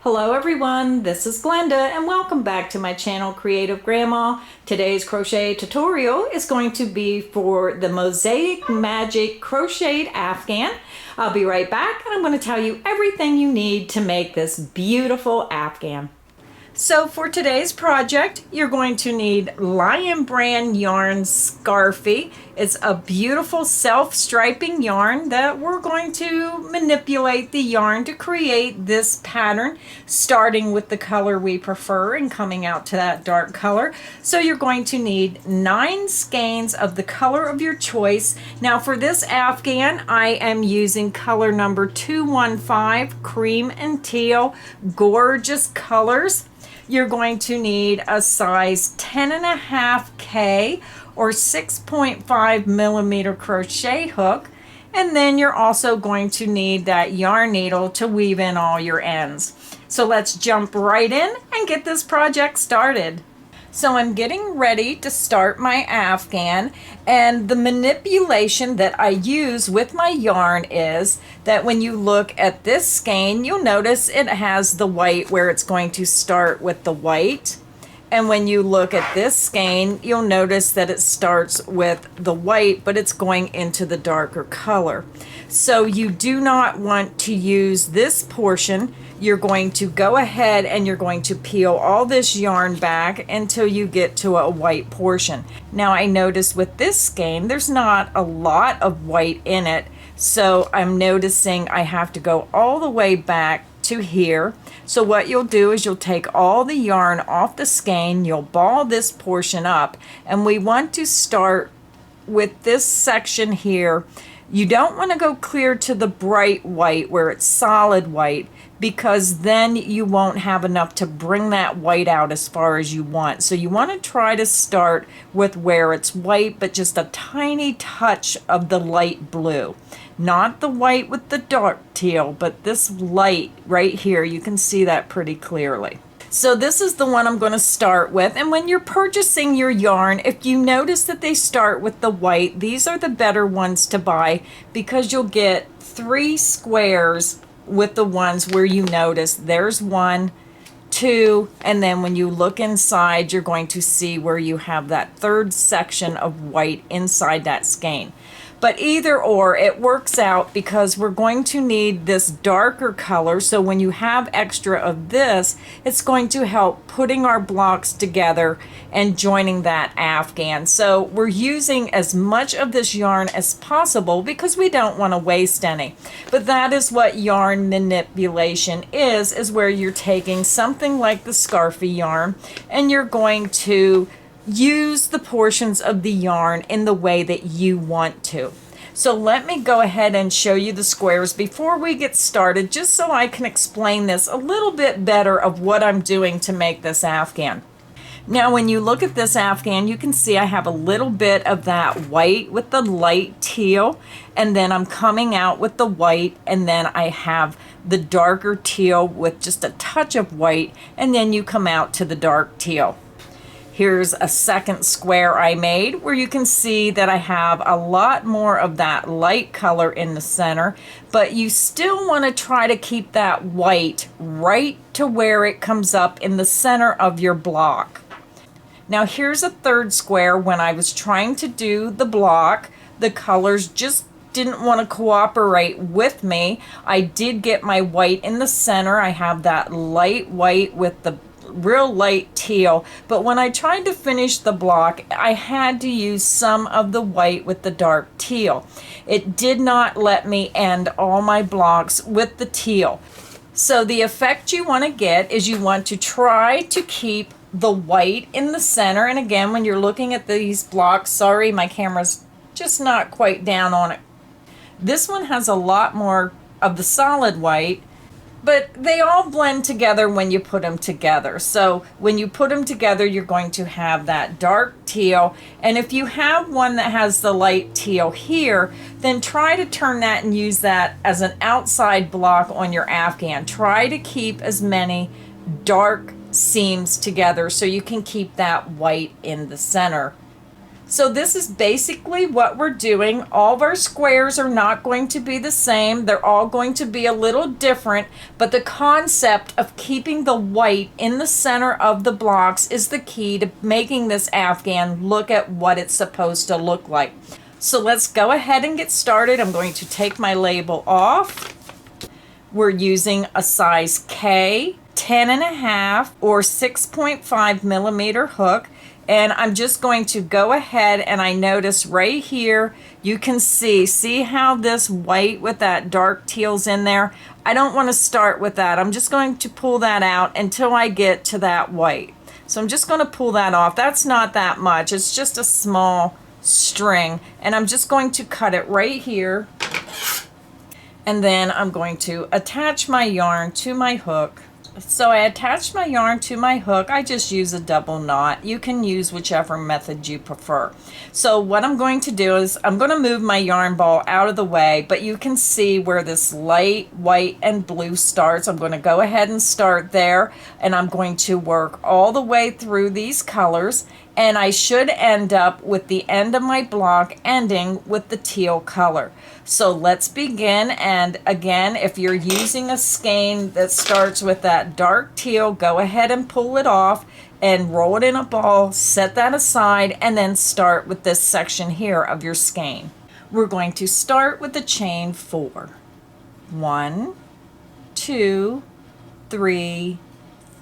Hello everyone, this is Glenda and welcome back to my channel Creative Grandma. Today's crochet tutorial is going to be for the Mosaic Magic Crocheted Afghan. I'll be right back and I'm going to tell you everything you need to make this beautiful Afghan. So for today's project, you're going to need lionbrand yarn Scarfie. It's a beautiful self-striping yarn that we're going to manipulate the yarn to create this pattern, starting with the color we prefer and coming out to that dark color. So you're going to need 9 skeins of the color of your choice. Now for this Afghan, I am using color number 215, cream and teal, gorgeous colors. You're going to need a size 10.5K or 6.5 millimeter crochet hook, and then you're also going to need that yarn needle to weave in all your ends. So let's jump right in and get this project started. So I'm getting ready to start my Afghan, and the manipulation that I use with my yarn is that when you look at this skein, you'll notice it has the white where it's going to start with the white. And when you look at this skein, you'll notice that it starts with the white, but it's going into the darker color. So you do not want to use this portion. You're going to go ahead and you're going to peel all this yarn back until you get to a white portion. Now I notice with this skein, there's not a lot of white in it. So I'm noticing I have to go all the way back to here. So what you'll do is you'll take all the yarn off the skein, you'll ball this portion up, and we want to start with this section here. You don't want to go clear to the bright white where it's solid white, because then you won't have enough to bring that white out as far as you want. So you want to try to start with where it's white, but just a tiny touch of the light blue. Not the white with the dark teal, but this light right here, you can see that pretty clearly. So this is the one I'm going to start with. And when you're purchasing your yarn, if you notice that they start with the white, these are the better ones to buy, because you'll get 3 squares with the ones where you notice there's 1, 2, and then when you look inside, you're going to see where you have that 3rd section of white inside that skein. But either or, it works out, because we're going to need this darker color. So when you have extra of this, it's going to help putting our blocks together and joining that Afghan. So we're using as much of this yarn as possible because we don't want to waste any. But that is what yarn manipulation is where you're taking something like the Scarfie yarn and you're going to use the portions of the yarn in the way that you want to. So let me go ahead and show you the squares before we get started, just so I can explain this a little bit better of what I'm doing to make this Afghan. Now when you look at this Afghan, you can see I have a little bit of that white with the light teal, and then I'm coming out with the white, and then I have the darker teal with just a touch of white, and then you come out to the dark teal. Here's a second square I made where you can see that I have a lot more of that light color in the center, but you still want to try to keep that white right to where it comes up in the center of your block. Now here's a third square. When I was trying to do the block, the colors just didn't want to cooperate with me. I did get my white in the center. I have that light white with the real light teal, but when I tried to finish the block, I had to use some of the white with the dark teal. It did not let me end all my blocks with the teal. So the effect you want to get is you want to try to keep the white in the center. And again, when you're looking at these blocks, sorry, my camera's just not quite down on it. This one has a lot more of the solid white, but they all blend together when you put them together. So when you put them together, you're going to have that dark teal. And if you have one that has the light teal here, then try to turn that and use that as an outside block on your Afghan. Try to keep as many dark seams together so you can keep that white in the center. So this is basically what we're doing. All of our squares are not going to be the same. They're all going to be a little different, but the concept of keeping the white in the center of the blocks is the key to making this Afghan look at what it's supposed to look like. So let's go ahead and get started. I'm going to take my label off. We're using a size K, 10.5 or 6.5 millimeter hook. And I'm just going to go ahead, and I notice right here, you can see how this white with that dark teal's in there? I don't want to start with that. I'm just going to pull that out until I get to that white. So I'm just going to pull that off. That's not that much. It's just a small string. And I'm just going to cut it right here. And then I'm going to attach my yarn to my hook. So I attached my yarn to my hook. I just use a double knot. You can use whichever method you prefer. So what I'm going to do is I'm going to move my yarn ball out of the way, but you can see where this light white and blue starts. I'm going to go ahead and start there, and I'm going to work all the way through these colors, and I should end up with the end of my block ending with the teal color. So let's begin, and again, if you're using a skein that starts with that dark teal, go ahead and pull it off and roll it in a ball, set that aside, and then start with this section here of your skein. We're going to start with the chain 4. 1, 2, 3,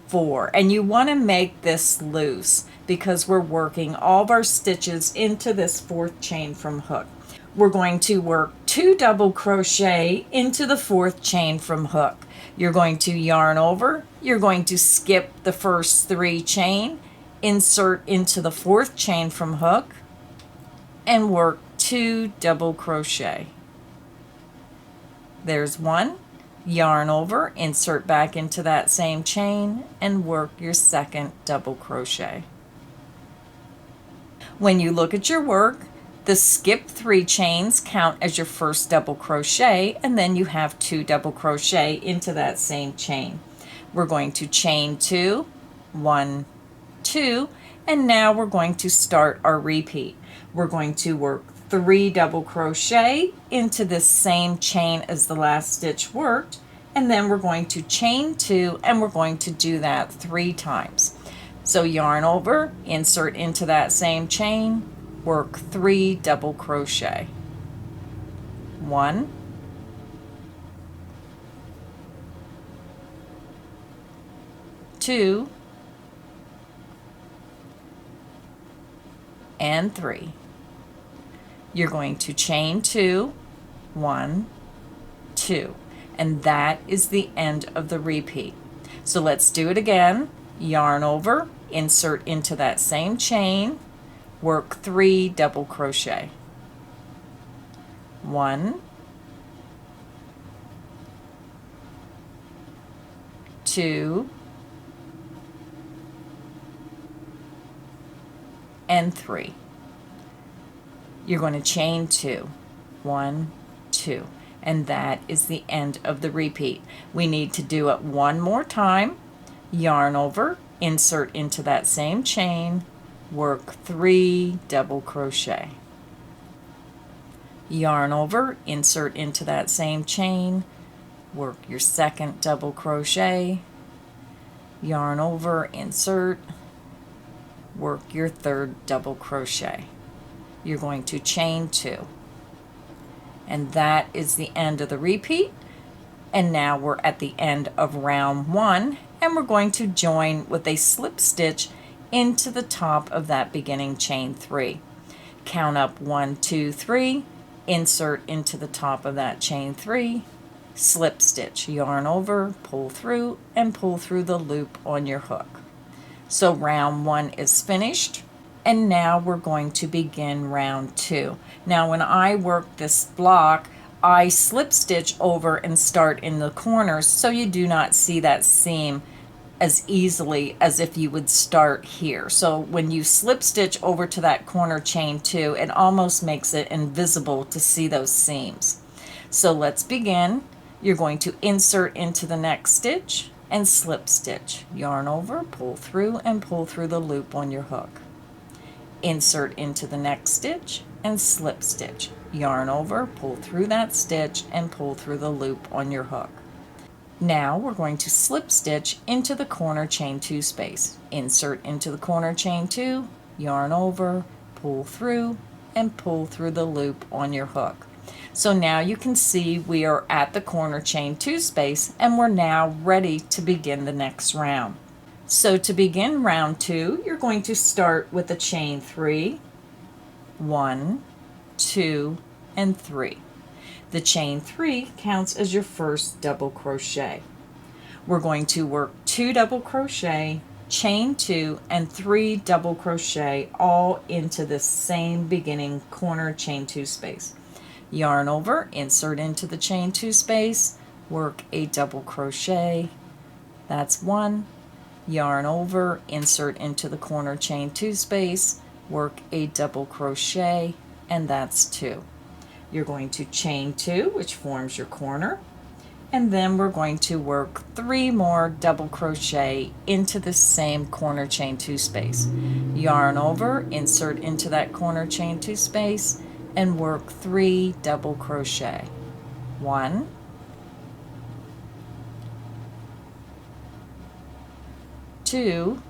4. And you want to make this loose because we're working all of our stitches into this 4th chain from hook. We're going to work 2 double crochet into the 4th chain from hook. You're going to yarn over, you're going to skip the first 3 chain, insert into the 4th chain from hook, and work 2 double crochet. There's 1, yarn over, insert back into that same chain, and work your 2nd double crochet. When you look at your work, the skip 3 chains count as your first double crochet, and then you have 2 double crochet into that same chain. We're going to chain 2, 1, 2, and now we're going to start our repeat. We're going to work 3 double crochet into this same chain as the last stitch worked, and then we're going to chain 2, and we're going to do that 3 times. So yarn over, insert into that same chain, work 3 double crochet. 1, 2, and 3. You're going to chain 2, 1, 2, and that is the end of the repeat. So let's do it again. Yarn over, insert into that same chain, work 3 double crochet. 1, 2, and 3. You're going to chain 2, 1, 2, and that is the end of the repeat. We need to do it one more time. Yarn over, insert into that same chain, work 3 double crochet. Yarn over, insert into that same chain, work your 2nd double crochet, yarn over, insert, work your 3rd double crochet. You're going to chain 2, and that is the end of the repeat. And now we're at the end of round 1, and we're going to join with a slip stitch into the top of that beginning chain 3. Count up 1, 2, 3, insert into the top of that chain 3, slip stitch, yarn over, pull through, and pull through the loop on your hook. So round 1 is finished, and now we're going to begin round 2. Now when I work this block, I slip stitch over and start in the corners so you do not see that seam as easily as if you would start here. So when you slip stitch over to that corner chain 2, it almost makes it invisible to see those seams. So let's begin. You're going to insert into the next stitch and slip stitch, yarn over, pull through, and pull through the loop on your hook. insert into the next stitch, and slip stitch. Yarn over, pull through that stitch, and pull through the loop on your hook. Now we're going to slip stitch into the corner chain 2 space. Insert into the corner chain 2, yarn over, pull through, and pull through the loop on your hook. So now you can see we are at the corner chain 2 space, and we're now ready to begin the next round. So to begin round 2, you're going to start with a chain 3, 1, 2, and 3. The chain 3 counts as your first double crochet. We're going to work 2 double crochet, chain 2, and 3 double crochet all into the same beginning corner chain 2 space. Yarn over, insert into the chain 2 space, work a double crochet, that's 1. Yarn over, insert into the corner chain 2 space, work a double crochet, and that's 2. You're going to chain 2, which forms your corner, and then we're going to work 3 more double crochet into the same corner chain 2 space. Yarn over, insert into that corner chain 2 space, and work 3 double crochet. 1, 2,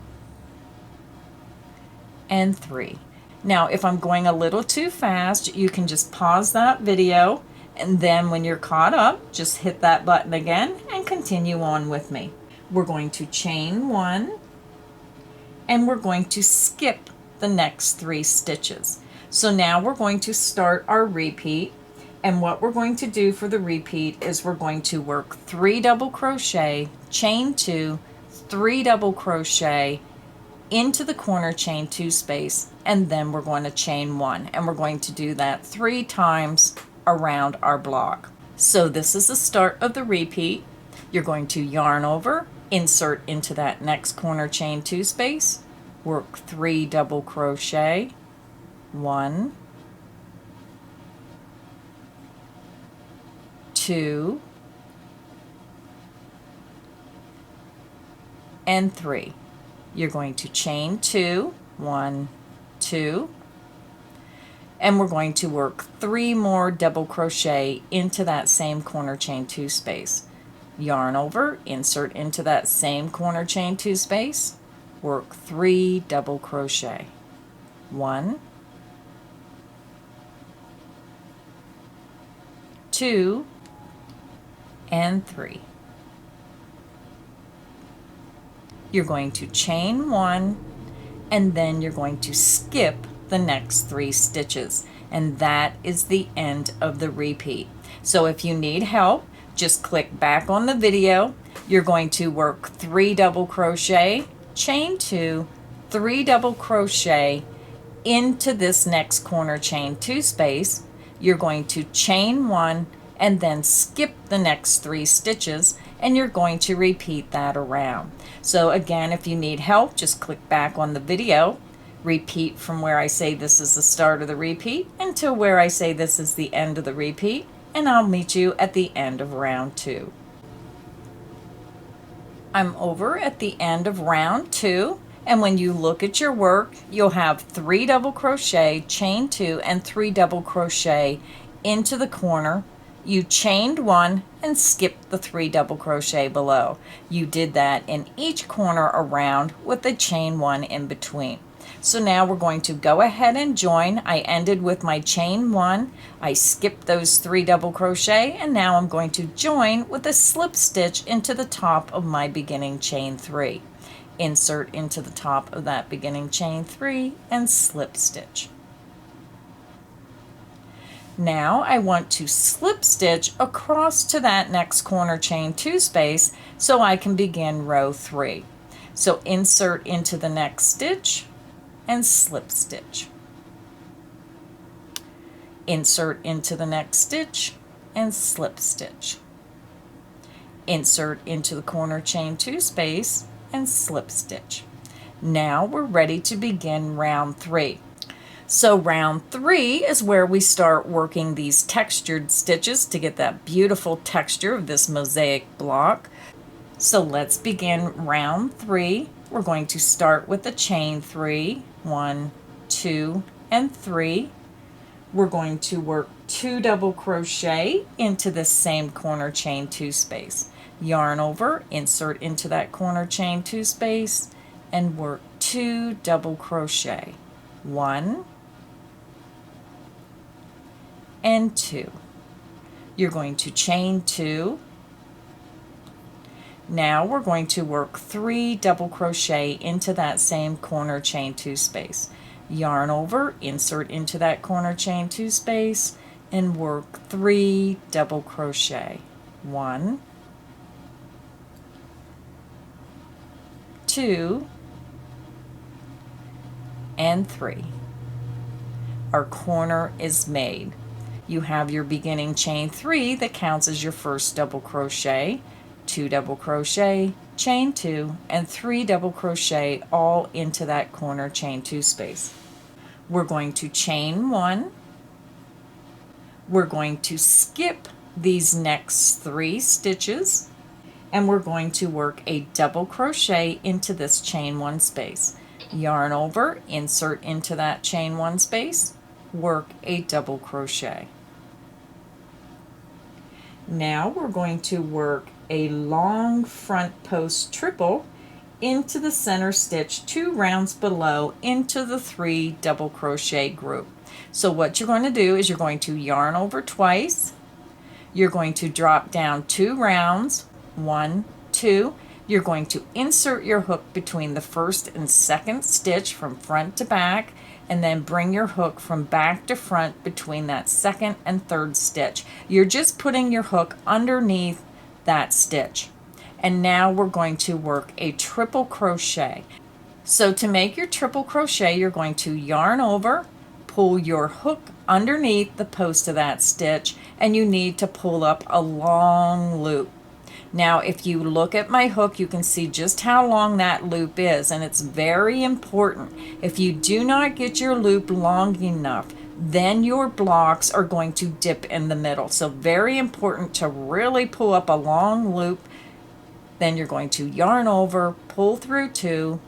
and 3. Now, if I'm going a little too fast, you can just pause that video, and then when you're caught up, just hit that button again and continue on with me. We're going to chain 1, and we're going to skip the next 3 stitches. So now we're going to start our repeat, and what we're going to do for the repeat is we're going to work 3 double crochet, chain 2, 3 double crochet into the corner chain 2 space, and then we're going to chain 1, and we're going to do that 3 times around our block. So this is the start of the repeat. You're going to yarn over, insert into that next corner chain 2 space, work 3 double crochet, 1, 2, and 3. You're going to chain 2, 1, 2, and we're going to work 3 more double crochet into that same corner chain 2 space. Yarn over, insert into that same corner chain 2 space, work 3 double crochet. 1, 2, and 3. You're going to chain 1, and then you're going to skip the next 3 stitches, and that is the end of the repeat. So if you need help, just click back on the video. You're going to work 3 double crochet, chain 2, 3 double crochet into this next corner chain 2 space. You're going to chain 1 and then skip the next 3 stitches, and you're going to repeat that around. So again, if you need help, just click back on the video, repeat from where I say this is the start of the repeat until where I say this is the end of the repeat, and I'll meet you at the end of round 2. I'm over at the end of round 2, and when you look at your work, you'll have 3 double crochet, chain 2, and 3 double crochet into the corner. You chained 1 and skipped the 3 double crochet below. You did that in each corner around with the chain 1 in between. So now we're going to go ahead and join. I ended with my chain 1. I skipped those 3 double crochet, and now I'm going to join with a slip stitch into the top of my beginning chain 3. Insert into the top of that beginning chain 3 and slip stitch. Now I want to slip stitch across to that next corner chain 2 space so I can begin row 3. So insert into the next stitch and slip stitch. Insert into the next stitch and slip stitch. Insert into the corner chain 2 space and slip stitch. Now we're ready to begin round 3. So round 3 is where we start working these textured stitches to get that beautiful texture of this mosaic block. So let's begin round 3. We're going to start with the chain 3, 1, 2, and 3. We're going to work 2 double crochet into this same corner chain 2 space. Yarn over, insert into that corner chain 2 space, and work 2 double crochet. 1 and 2. You're going to chain 2. Now we're going to work 3 double crochet into that same corner chain 2 space. Yarn over, insert into that corner chain 2 space, and work 3 double crochet. 1, 2, and 3. Our corner is made. You have your beginning chain 3 that counts as your first double crochet, 2 double crochet, chain 2, and 3 double crochet all into that corner chain 2 space. We're going to chain 1. We're going to skip these next 3 stitches, and we're going to work a double crochet into this chain 1 space. Yarn over, insert into that chain 1 space, work a double crochet. Now we're going to work a long front post triple into the center stitch 2 rounds below into the 3 double crochet group. So what you're going to do is you're going to yarn over twice. You're going to drop down 2 rounds, 1, 2. You're going to insert your hook between the first and second stitch from front to back, and then bring your hook from back to front between that second and third stitch. You're just putting your hook underneath that stitch. And now we're going to work a triple crochet. So to make your triple crochet, you're going to yarn over, pull your hook underneath the post of that stitch, and you need to pull up a long loop. Now if you look at my hook, you can see just how long that loop is, and it's very important. If you do not get your loop long enough, then your blocks are going to dip in the middle. So very important to really pull up a long loop. Then you're going to yarn over, pull through 2,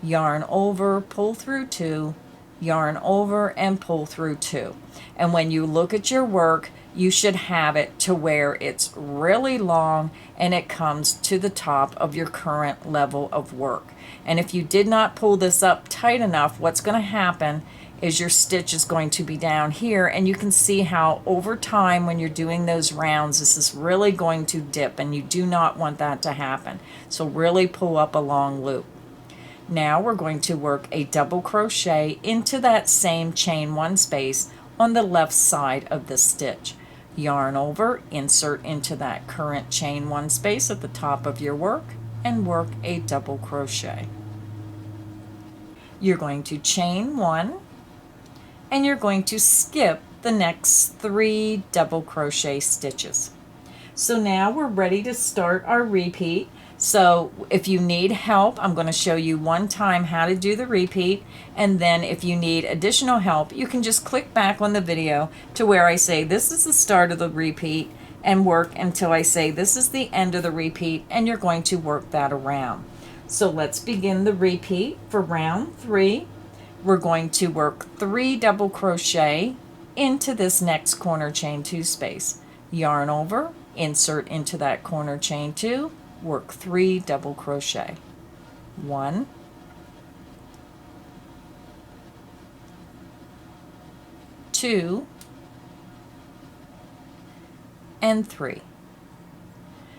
yarn over, pull through 2, yarn over, and pull through 2. And when you look at your work, you should have it to where it's really long and it comes to the top of your current level of work. And if you did not pull this up tight enough, what's going to happen is your stitch is going to be down here, and you can see how over time when you're doing those rounds, this is really going to dip, and you do not want that to happen. So really pull up a long loop. Now we're going to work a double crochet into that same chain 1 space on the left side of the stitch. Yarn over, insert into that current chain 1 space at the top of your work, and work a double crochet. You're going to chain 1, and you're going to skip the next 3 double crochet stitches. So now we're ready to start our repeat. So if you need help, I'm going to show you one time how to do the repeat, and then if you need additional help, you can just click back on the video to where I say this is the start of the repeat and work until I say this is the end of the repeat, and you're going to work that around. So let's begin the repeat for round 3. We're going to work 3 double crochet into this next corner chain 2 space. Yarn over, insert into that corner chain 2, work 3 double crochet. 1, 2, and 3.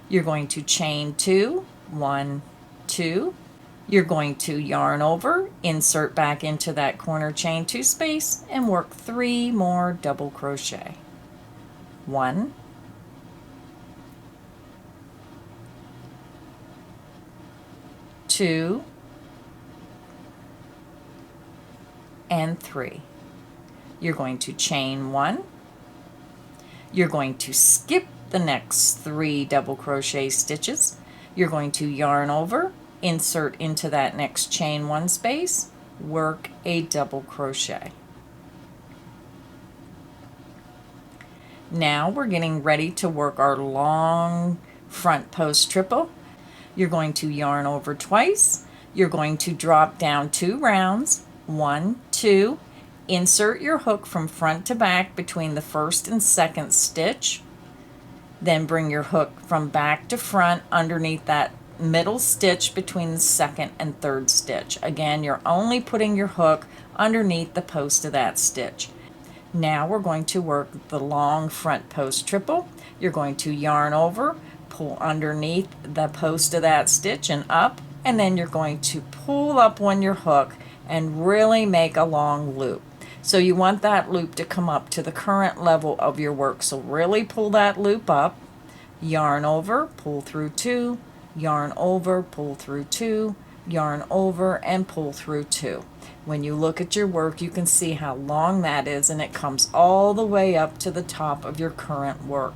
You're going to chain 2, 1, 2. You're going to yarn over, insert back into that corner chain 2 space, and work 3 more double crochet. 1, 2, and 3. You're going to chain 1. You're going to skip the next 3 double crochet stitches. You're going to yarn over, insert into that next chain 1 space, work a double crochet. Now we're getting ready to work our long front post triple. You're going to yarn over twice. You're going to drop down 2 rounds, 1, 2, insert your hook from front to back between the first and second stitch, then bring your hook from back to front underneath that middle stitch between the second and third stitch. Again, you're only putting your hook underneath the post of that stitch. Now we're going to work the long front post triple. You're going to yarn over, pull underneath the post of that stitch and up, and then you're going to pull up on your hook and really make a long loop. So you want that loop to come up to the current level of your work. So really pull that loop up, yarn over, pull through 2, yarn over, pull through 2, yarn over, and pull through 2. When you look at your work, you can see how long that is, and it comes all the way up to the top of your current work.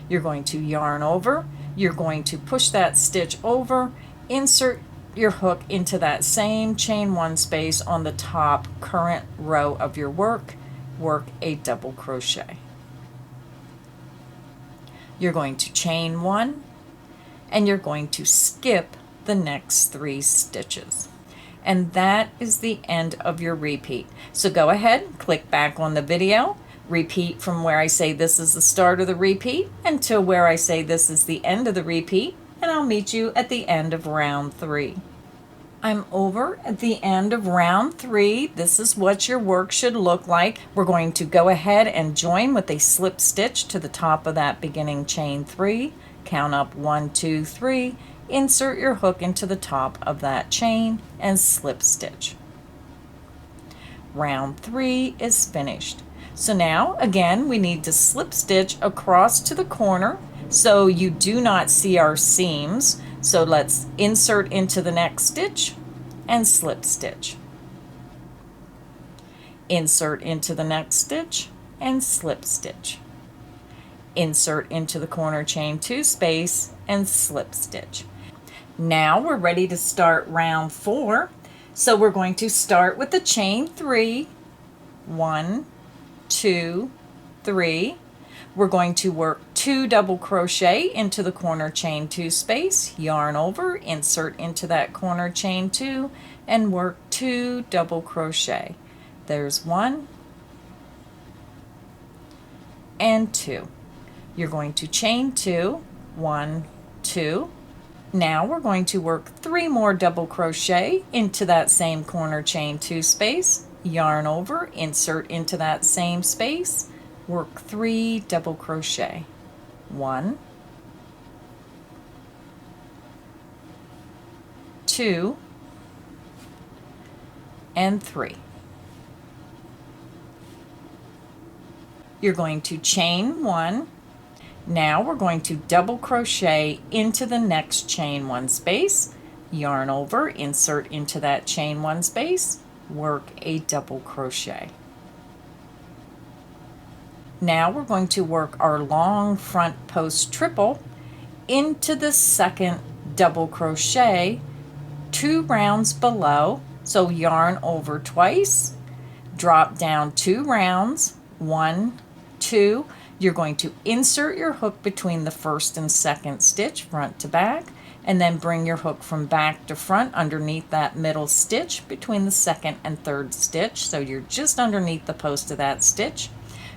You're going to yarn over, you're going to push that stitch over, insert your hook into that same chain 1 space on the top current row of your work, work a double crochet. You're going to chain 1, and you're going to skip the next 3 stitches. And that is the end of your repeat. So go ahead, click back on the video, repeat from where I say this is the start of the repeat until where I say this is the end of the repeat, and I'll meet you at the end of round 3. I'm over at the end of round 3. This is what your work should look like. We're going to go ahead and join with a slip stitch to the top of that beginning chain 3. Count up 1, 2, 3. Insert your hook into the top of that chain and slip stitch. Round 3 is finished. So now again we need to slip stitch across to the corner so you do not see our seams. So let's insert into the next stitch and slip stitch. Insert into the next stitch and slip stitch. Insert into the corner chain 2 space and slip stitch. Now we're ready to start round 4. So we're going to start with the chain 3. 1, 2, 3. We're going to work 2 double crochet into the corner chain 2 space, yarn over, insert into that corner chain 2, and work 2 double crochet. There's 1 and 2. You're going to chain 2, 1, 2. Now we're going to work 3 more double crochet into that same corner chain 2 space, yarn over, insert into that same space, work 3 double crochet. 1, 2, and 3. You're going to chain 1. Now we're going to double crochet into the next chain 1 space, yarn over, insert into that chain 1 space, work a double crochet. Now we're going to work our long front post triple into the second double crochet 2 rounds below. So yarn over twice, drop down 2 rounds, 1, 2. You're going to insert your hook between the first and second stitch, front to back, and then bring your hook from back to front underneath that middle stitch between the second and third stitch. So you're just underneath the post of that stitch.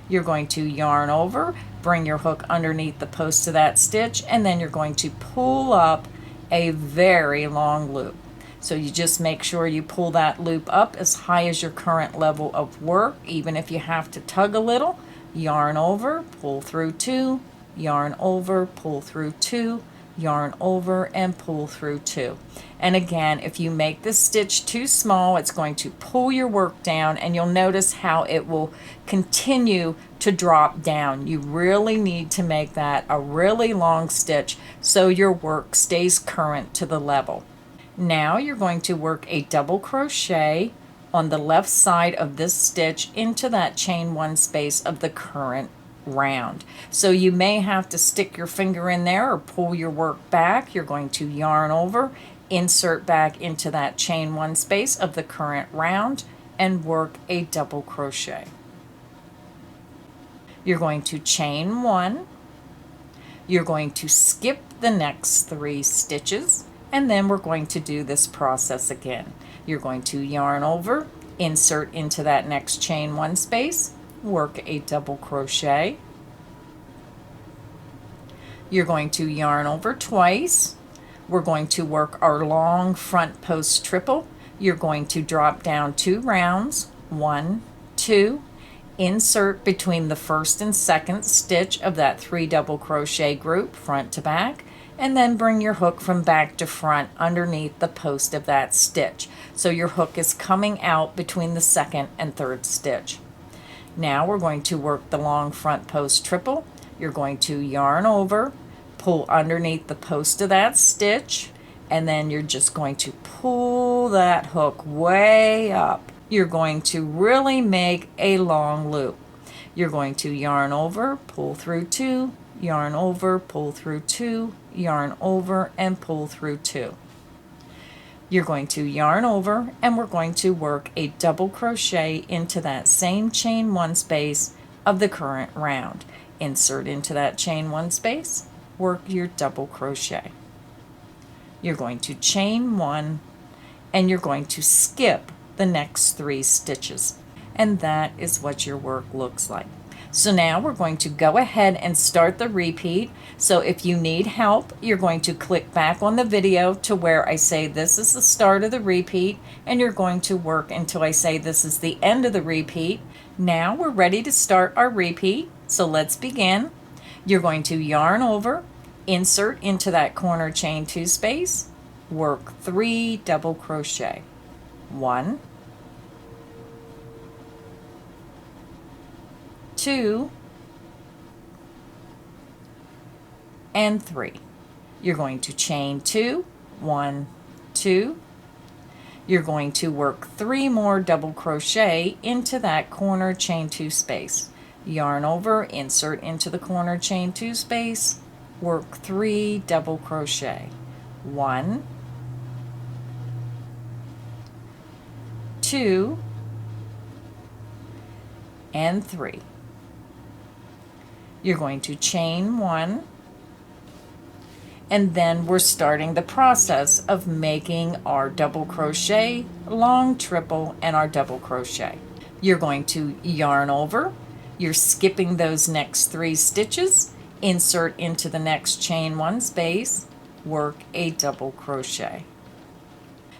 You're going to yarn over, bring your hook underneath the post of that stitch, and then you're going to pull up a very long loop. So you just make sure you pull that loop up as high as your current level of work, even if you have to tug a little. Yarn over, pull through 2, yarn over, pull through 2, yarn over, and pull through 2. And again, if you make this stitch too small, it's going to pull your work down, and you'll notice how it will continue to drop down. You really need to make that a really long stitch so your work stays current to the level. Now you're going to work a double crochet on the left side of this stitch into that chain 1 space of the current round. So you may have to stick your finger in there or pull your work back. You're going to yarn over, insert back into that chain 1 space of the current round, and work a double crochet. You're going to chain 1. You're going to skip the next 3 stitches, and then we're going to do this process again. You're going to yarn over, insert into that next chain 1 space, work a double crochet. You're going to yarn over twice. We're going to work our long front post triple. You're going to drop down 2 rounds, 1, 2, insert between the first and second stitch of that 3 double crochet group front to back, and then bring your hook from back to front underneath the post of that stitch. So your hook is coming out between the second and third stitch. Now we're going to work the long front post triple. You're going to yarn over, pull underneath the post of that stitch, and then you're just going to pull that hook way up. You're going to really make a long loop. You're going to yarn over, pull through 2, yarn over, pull through 2, yarn over, and pull through 2. You're going to yarn over, and we're going to work a double crochet into that same chain 1 space of the current round. Insert into that chain 1 space, work your double crochet. You're going to chain 1, and you're going to skip the next 3 stitches. And that is what your work looks like. So now we're going to go ahead and start the repeat. So if you need help, you're going to click back on the video to where I say this is the start of the repeat, and you're going to work until I say this is the end of the repeat. Now we're ready to start our repeat. So let's begin. You're going to yarn over, insert into that corner chain 2 space, work 3 double crochet. 1, 2, and 3. You're going to chain 2, 1, 2. You're going to work 3 more double crochet into that corner chain 2 space. Yarn over, insert into the corner chain 2 space, work 3 double crochet. 1, 2, and 3. You're going to chain 1, and then we're starting the process of making our double crochet, long triple, and our double crochet. You're going to yarn over, you're skipping those next 3 stitches, insert into the next chain 1 space, work a double crochet.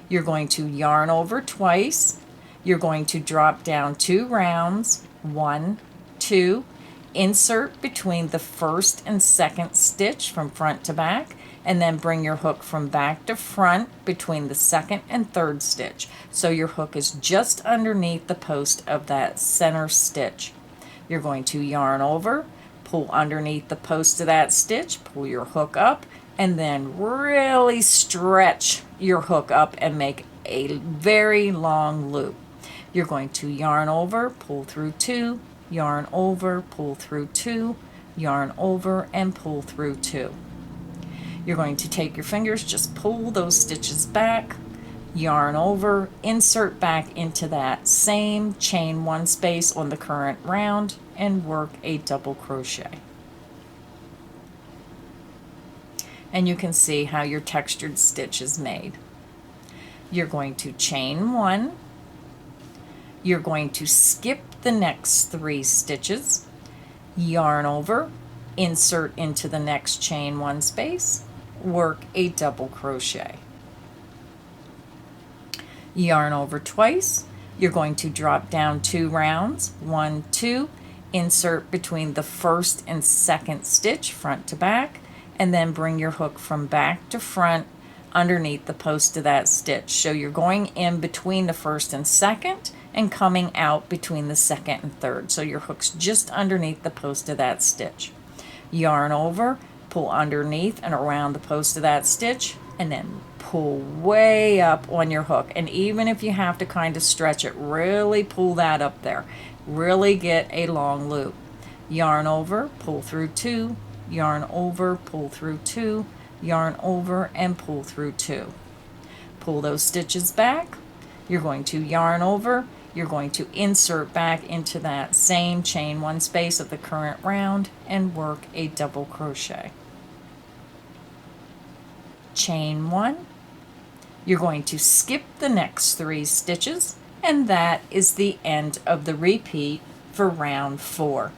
You're going to yarn over twice, you're going to drop down 2 rounds, 1, 2, insert between the first and second stitch from front to back, and then bring your hook from back to front between the second and third stitch. So your hook is just underneath the post of that center stitch. You're going to yarn over, pull underneath the post of that stitch, pull your hook up, and then really stretch your hook up and make a very long loop. You're going to yarn over, pull through 2, yarn over, pull through 2, yarn over, and pull through 2. You're going to take your fingers, just pull those stitches back, yarn over, insert back into that same chain 1 space on the current round, and work a double crochet. And you can see how your textured stitch is made. You're going to chain 1, you're going to skip the next 3 stitches, yarn over, insert into the next chain 1 space, work a double crochet. Yarn over twice, you're going to drop down 2 rounds, 1, 2, insert between the first and second stitch front to back, and then bring your hook from back to front underneath the post of that stitch. So you're going in between the first and second and coming out between the second and third. So your hook's just underneath the post of that stitch. Yarn over, pull underneath and around the post of that stitch, and then pull way up on your hook. And even if you have to kind of stretch it, really pull that up there. Really get a long loop. Yarn over, pull through 2, yarn over, pull through 2, yarn over, and pull through 2. Pull those stitches back. You're going to yarn over, you're going to insert back into that same chain 1 space of the current round and work a double crochet. Chain 1, you're going to skip the next 3 stitches, and that is the end of the repeat for round 4.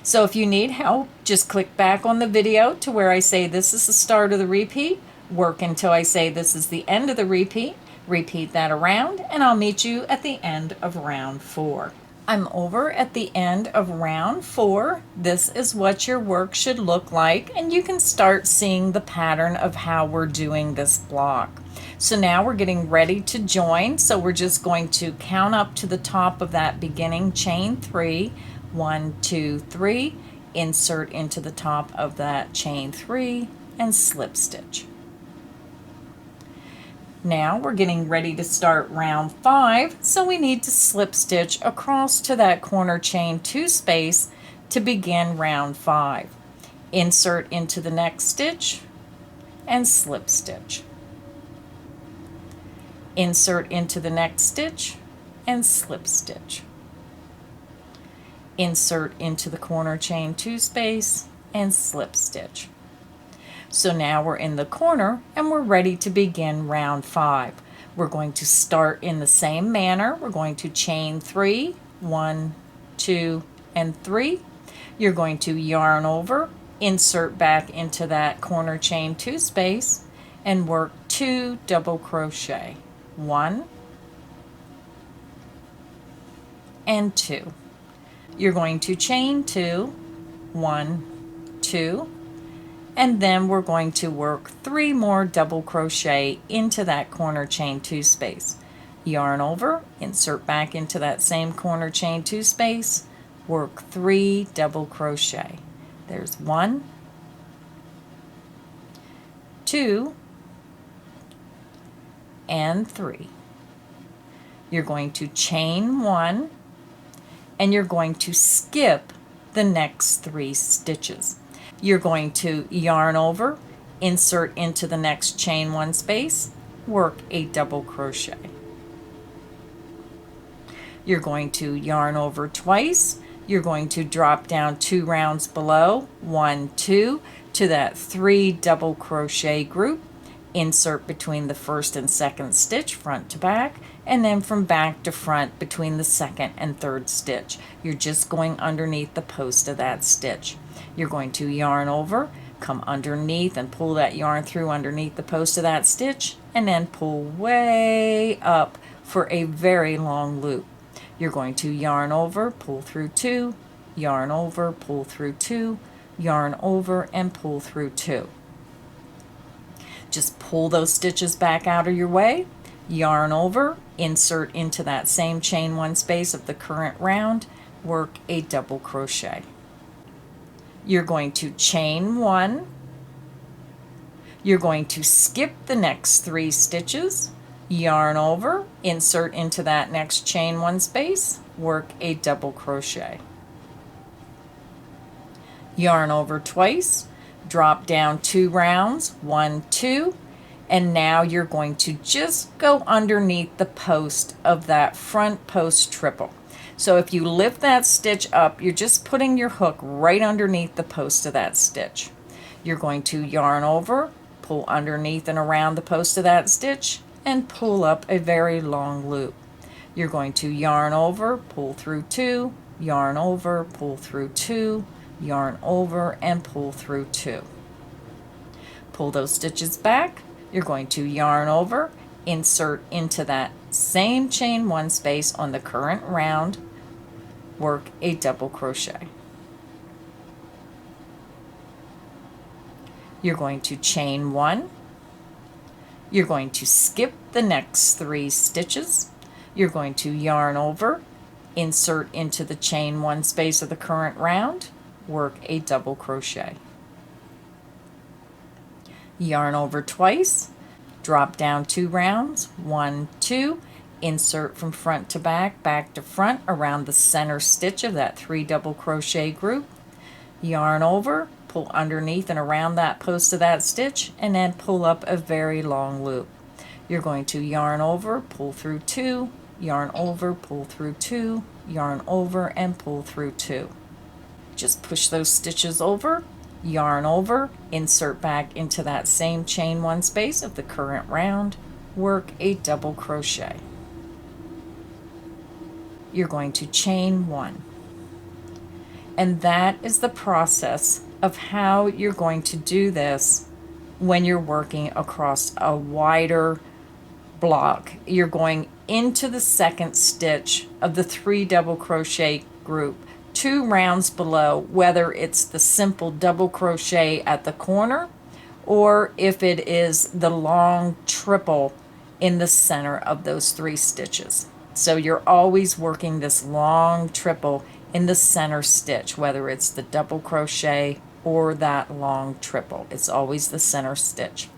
So if you need help, just click back on the video to where I say this is the start of the repeat, work until I say this is the end of the repeat, repeat that around, and I'll meet you at the end of round 4. I'm over at the end of round 4. This is what your work should look like, and you can start seeing the pattern of how we're doing this block. So now we're getting ready to join, so we're just going to count up to the top of that beginning chain 3, 1, 2, 3, insert into the top of that chain 3, and slip stitch. Now we're getting ready to start round 5, so we need to slip stitch across to that corner chain 2 space to begin round 5. Insert into the next stitch and slip stitch. Insert into the next stitch and slip stitch. Insert into the corner chain 2 space and slip stitch. So now we're in the corner and we're ready to begin round 5. We're going to start in the same manner. We're going to chain 3, 1, 2, and 3. You're going to yarn over, insert back into that corner chain 2 space, and work 2 double crochet. 1 and 2. You're going to chain 2, 1, 2, and then we're going to work 3 more double crochet into that corner chain 2 space. Yarn over, insert back into that same corner chain 2 space, work 3 double crochet. There's 1, 2, and 3. You're going to chain 1, and you're going to skip the next 3 stitches. You're going to yarn over, insert into the next chain 1 space, work a double crochet. You're going to yarn over twice. You're going to drop down 2 rounds below, 1, 2, to that 3 double crochet group. Insert between the first and second stitch, front to back, and then from back to front between the second and third stitch. You're just going underneath the post of that stitch. You're going to yarn over, come underneath and pull that yarn through underneath the post of that stitch, and then pull way up for a very long loop. You're going to yarn over, pull through 2, yarn over, pull through 2, yarn over, and pull through 2. Just pull those stitches back out of your way, yarn over, insert into that same chain 1 space of the current round, work a double crochet. You're going to chain 1, you're going to skip the next 3 stitches, yarn over, insert into that next chain 1 space, work a double crochet. Yarn over twice, drop down 2 rounds, 1, 2, and now you're going to just go underneath the post of that front post triple. So if you lift that stitch up, you're just putting your hook right underneath the post of that stitch. You're going to yarn over, pull underneath and around the post of that stitch, and pull up a very long loop. You're going to yarn over, pull through 2, yarn over, pull through 2, yarn over, and pull through 2. Pull those stitches back. You're going to yarn over, insert into that same chain 1 space on the current round, work a double crochet. You're going to chain 1. You're going to skip the next 3 stitches. You're going to yarn over, insert into the chain 1 space of the current round, work a double crochet. Yarn over twice, drop down 2 rounds, 1, 2, insert from front to back, back to front around the center stitch of that 3 double crochet group, yarn over, pull underneath and around that post of that stitch, and then pull up a very long loop. You're going to yarn over, pull through 2, yarn over, pull through 2, yarn over, and pull through 2. Just push those stitches over, yarn over, insert back into that same chain 1 space of the current round, work a double crochet. you're going to chain 1. And that is the process of how you're going to do this when you're working across a wider block. You're going into the second stitch of the 3 double crochet group, 2 rounds below, whether it's the simple double crochet at the corner or if it is the long triple in the center of those 3 stitches. So you're always working this long triple in the center stitch, whether it's the double crochet or that long triple. It's always the center stitch.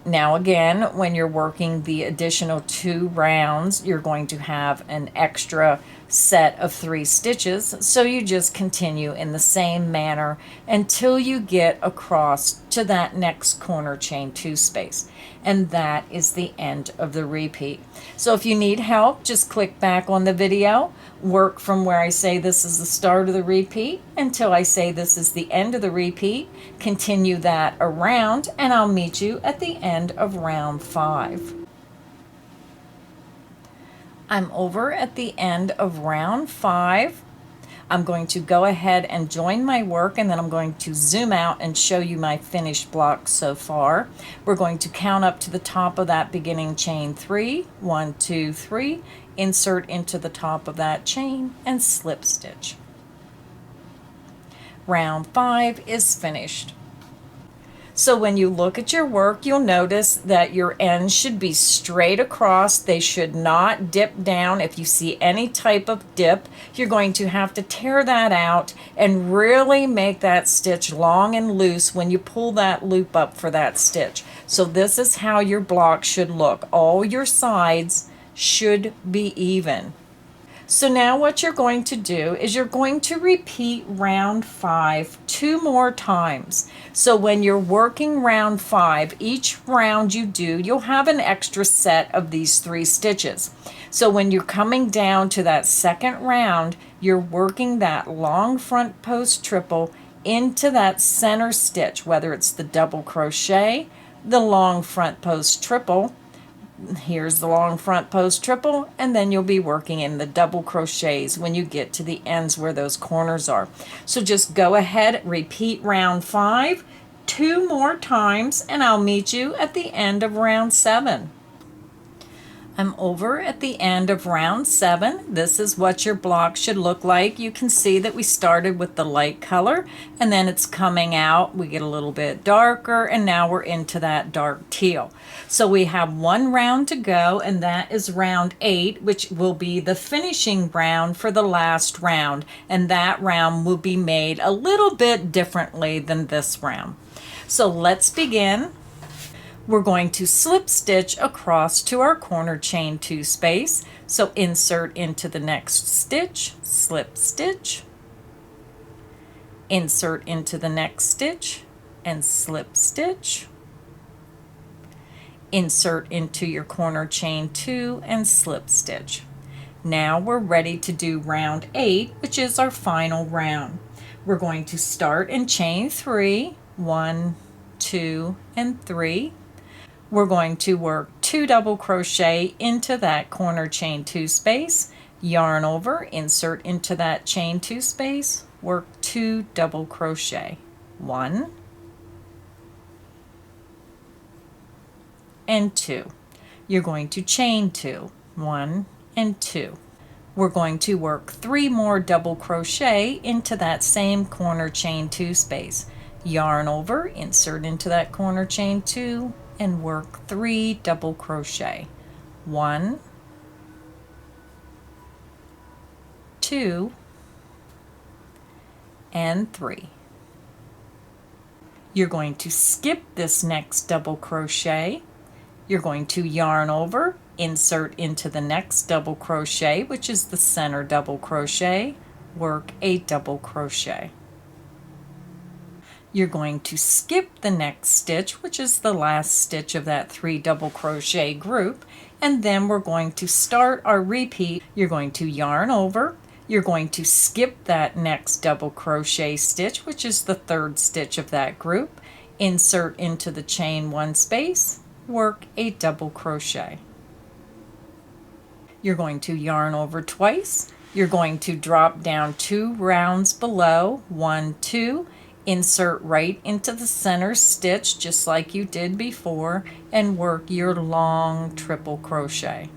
Now again, when you're working the additional 2 rounds, you're going to have an extra set of 3 stitches, so you just continue in the same manner until you get across to that next corner chain 2 space, and that is the end of the repeat. So if you need help, just click back on the video, work from where I say this is the start of the repeat until I say this is the end of the repeat, continue that around, and I'll meet you at the end of round 5. I'm over at the end of round 5. I'm going to go ahead and join my work, and then I'm going to zoom out and show you my finished block so far. We're going to count up to the top of that beginning chain 3, 1, 2, 3, insert into the top of that chain and slip stitch. Round 5 is finished. So when you look at your work, you'll notice that your ends should be straight across. They should not dip down. If you see any type of dip, you're going to have to tear that out and really make that stitch long and loose when you pull that loop up for that stitch. So this is how your block should look. All your sides should be even. So now what you're going to do is you're going to repeat round 5 2 more times. So when you're working round 5, each round you do, you'll have an extra set of these 3 stitches. So when you're coming down to that second round, you're working that long front post triple into that center stitch, whether it's the double crochet, the long front post triple. Here's the long front post triple, and then you'll be working in the double crochets when you get to the ends where those corners are. So just go ahead, repeat round 5 2 more times, and I'll meet you at the end of round 7. I'm over at the end of round 7. This is what your block should look like. You can see that we started with the light color, and then it's coming out. We get a little bit darker, and now we're into that dark teal. So we have 1 round to go, and that is round 8, which will be the finishing round for the last round. And that round will be made a little bit differently than this round. So let's begin. We're going to slip stitch across to our corner chain 2 space. So insert into the next stitch, slip stitch, insert into the next stitch and slip stitch, insert into your corner chain 2 and slip stitch. Now we're ready to do round 8, which is our final round. We're going to start in chain 3, 1, 2, and 3. We're going to work 2 double crochet into that corner chain 2 space, yarn over, insert into that chain 2 space, work 2 double crochet, 1 and 2. You're going to chain 2, 1 and 2. We're going to work 3 more double crochet into that same corner chain 2 space, yarn over, insert into that corner chain 2 and work 3 double crochet, 1, 2 and 3. You're going to skip this next double crochet. You're going to yarn over, insert into the next double crochet, which is the center double crochet, work a double crochet. You're going to skip the next stitch, which is the last stitch of that 3 double crochet group, and then we're going to start our repeat. You're going to yarn over, you're going to skip that next double crochet stitch, which is the 3rd stitch of that group, insert into the chain 1 space, work a double crochet. You're going to yarn over twice, you're going to drop down 2 rounds below, 1, 2, insert right into the center stitch just like you did before, and work your long triple crochet.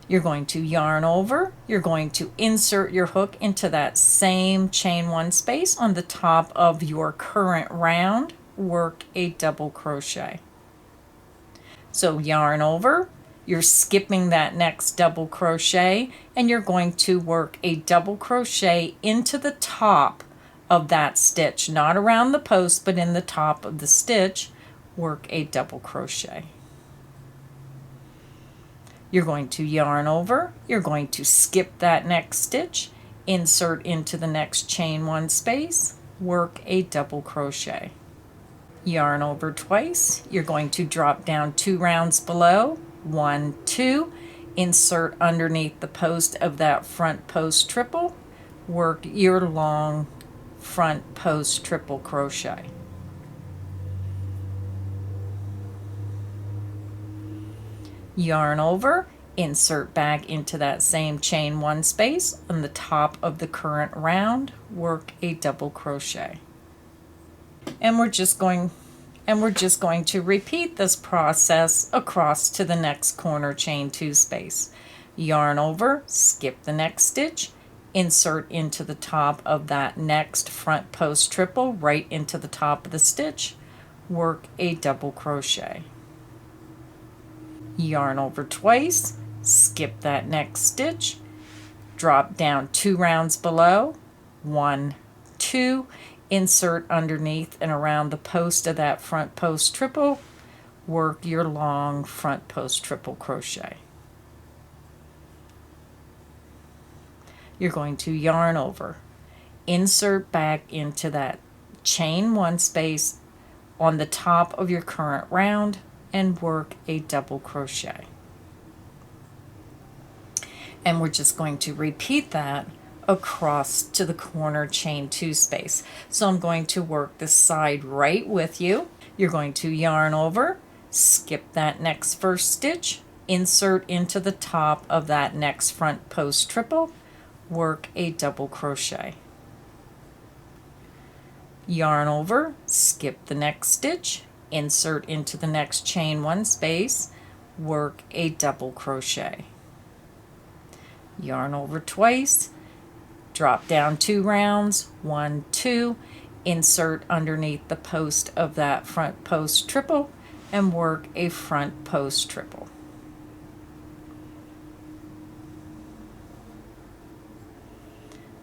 You're going to yarn over, you're going to insert your hook into that same chain 1 space on the top of your current round, work a double crochet. So yarn over, you're skipping that next double crochet, and you're going to work a double crochet into the top of that stitch, not around the post but in the top of the stitch. Work a double crochet. You're going to yarn over, you're going to skip that next stitch, insert into the next chain 1 space, work a double crochet. Yarn over twice, you're going to drop down 2 rounds below, 1, 2, insert underneath the post of that front post triple, work your long front post triple crochet. Yarn over, insert back into that same chain 1 space on the top of the current round, work a double crochet. And we're just going to repeat this process across to the next corner chain 2 space. Yarn over, skip the next stitch, insert into the top of that next front post triple right into the top of the stitch, work a double crochet. Yarn over twice, skip that next stitch, drop down 2 rounds below, 1, 2, insert underneath and around the post of that front post triple, work your long front post triple crochet. You're going to yarn over, insert back into that chain 1 space on the top of your current round, and work a double crochet. And we're just going to repeat that across to the corner chain 2 space. So I'm going to work this side right with you. You're going to yarn over, skip that next first stitch, insert into the top of that next front post triple, work a double crochet. Yarn over, skip the next stitch, insert into the next chain 1 space, work a double crochet. Yarn over twice, drop down 2 rounds, 1, 2, insert underneath the post of that front post triple, and work a front post triple.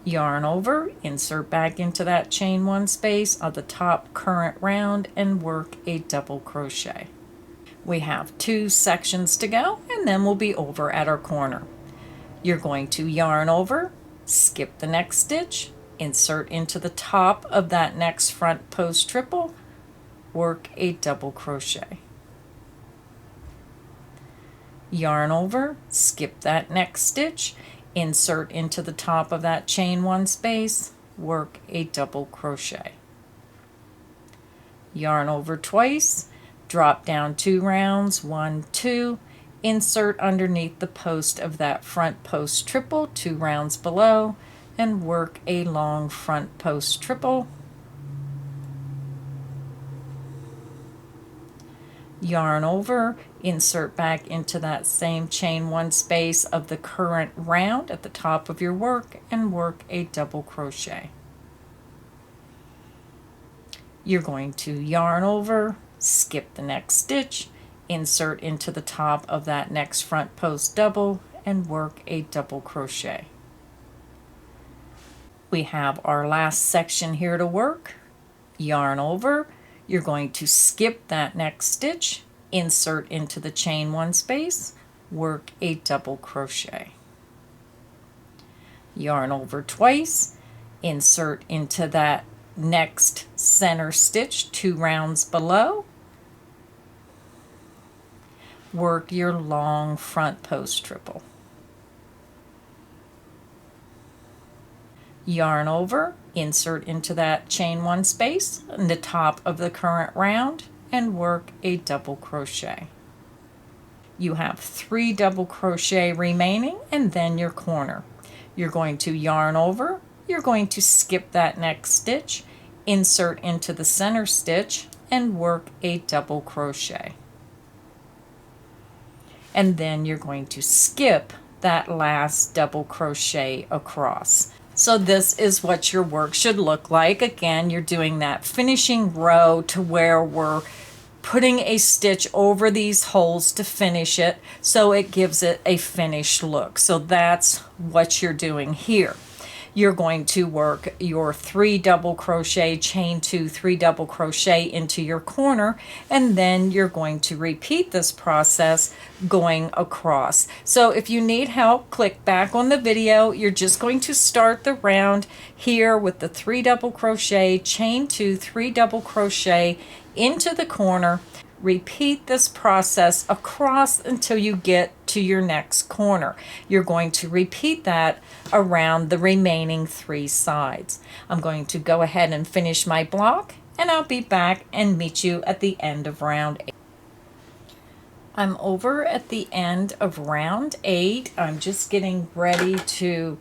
Yarn over, insert back into that chain 1 space of the top current round, and work a double crochet. We have 2 sections to go, and then we'll be over at our corner. You're going to yarn over, skip the next stitch, insert into the top of that next front post triple, work a double crochet. Yarn over, skip that next stitch, insert into the top of that chain 1 space, work a double crochet. Yarn over twice, drop down 2 rounds, 1, 2, insert underneath the post of that front post triple 2 rounds below, and work a long front post triple. Yarn over, insert back into that same chain 1 space of the current round at the top of your work, and work a double crochet. You're going to yarn over, skip the next stitch, insert into the top of that next front post double, and work a double crochet. We have our last section here to work. Yarn over, you're going to skip that next stitch, insert into the chain 1 space, work a double crochet. Yarn over twice, insert into that next center stitch 2 rounds below, work your long front post triple. Yarn over, insert into that chain 1 space in the top of the current round, and work a double crochet. You have 3 double crochet remaining and then your corner. You're going to yarn over, you're going to skip that next stitch, insert into the center stitch, and work a double crochet. And then you're going to skip that last double crochet across. So this is what your work should look like. Again, you're doing that finishing row to where we're putting a stitch over these holes to finish it, so it gives it a finished look. So that's what you're doing here. You're going to work your 3 double crochet, chain 2, 3 double crochet into your corner, and then you're going to repeat this process going across. So if you need help, click back on the video. You're just going to start the round here with the 3 double crochet, chain 2, 3 double crochet into the corner. Repeat this process across until you get to your next corner. You're going to repeat that around the remaining 3 sides. I'm going to go ahead and finish my block, and I'll be back and meet you at the end of round 8. I'm over at the end of round 8. I'm just getting ready to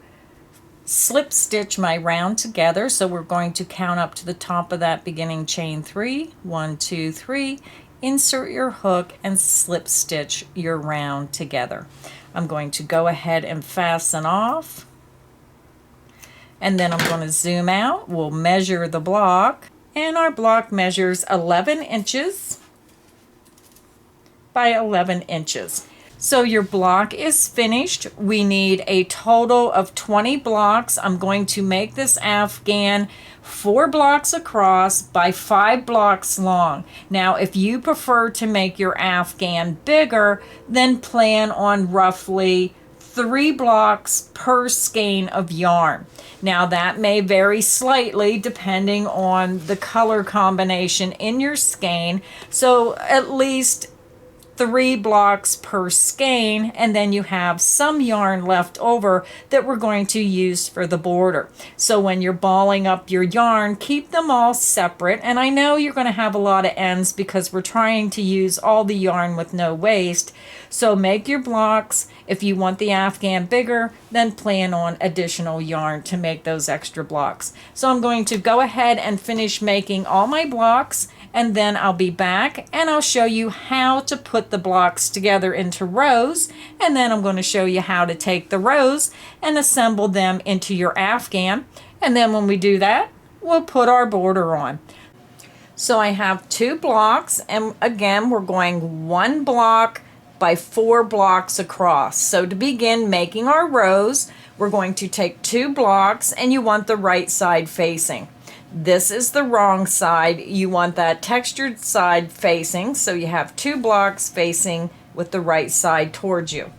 slip stitch my round together. So we're going to count up to the top of that beginning chain 3. 1, 2, 3. Insert your hook and slip stitch your round together. I'm going to go ahead and fasten off, and then I'm going to zoom out. We'll measure the block, and our block measures 11 inches by 11 inches. So your block is finished. We need a total of 20 blocks. I'm going to make this Afghan 4 blocks across by 5 blocks long. Now, if you prefer to make your Afghan bigger, then plan on roughly 3 blocks per skein of yarn. Now, that may vary slightly depending on the color combination in your skein. So at least 3 blocks per skein, and then you have some yarn left over that we're going to use for the border. So when you're balling up your yarn, keep them all separate. And I know you're going to have a lot of ends because we're trying to use all the yarn with no waste. So make your blocks. If you want the Afghan bigger, then plan on additional yarn to make those extra blocks. So I'm going to go ahead and finish making all my blocks, and then I'll be back and I'll show you how to put the blocks together into rows, and then I'm going to show you how to take the rows and assemble them into your Afghan. And then when we do that, we'll put our border on. So I have 2 blocks, and again we're going 1 block by 4 blocks across. So to begin making our rows, we're going to take 2 blocks, and you want the right side facing. This is the wrong side. You want that textured side facing, so you have 2 blocks facing with the right side towards you.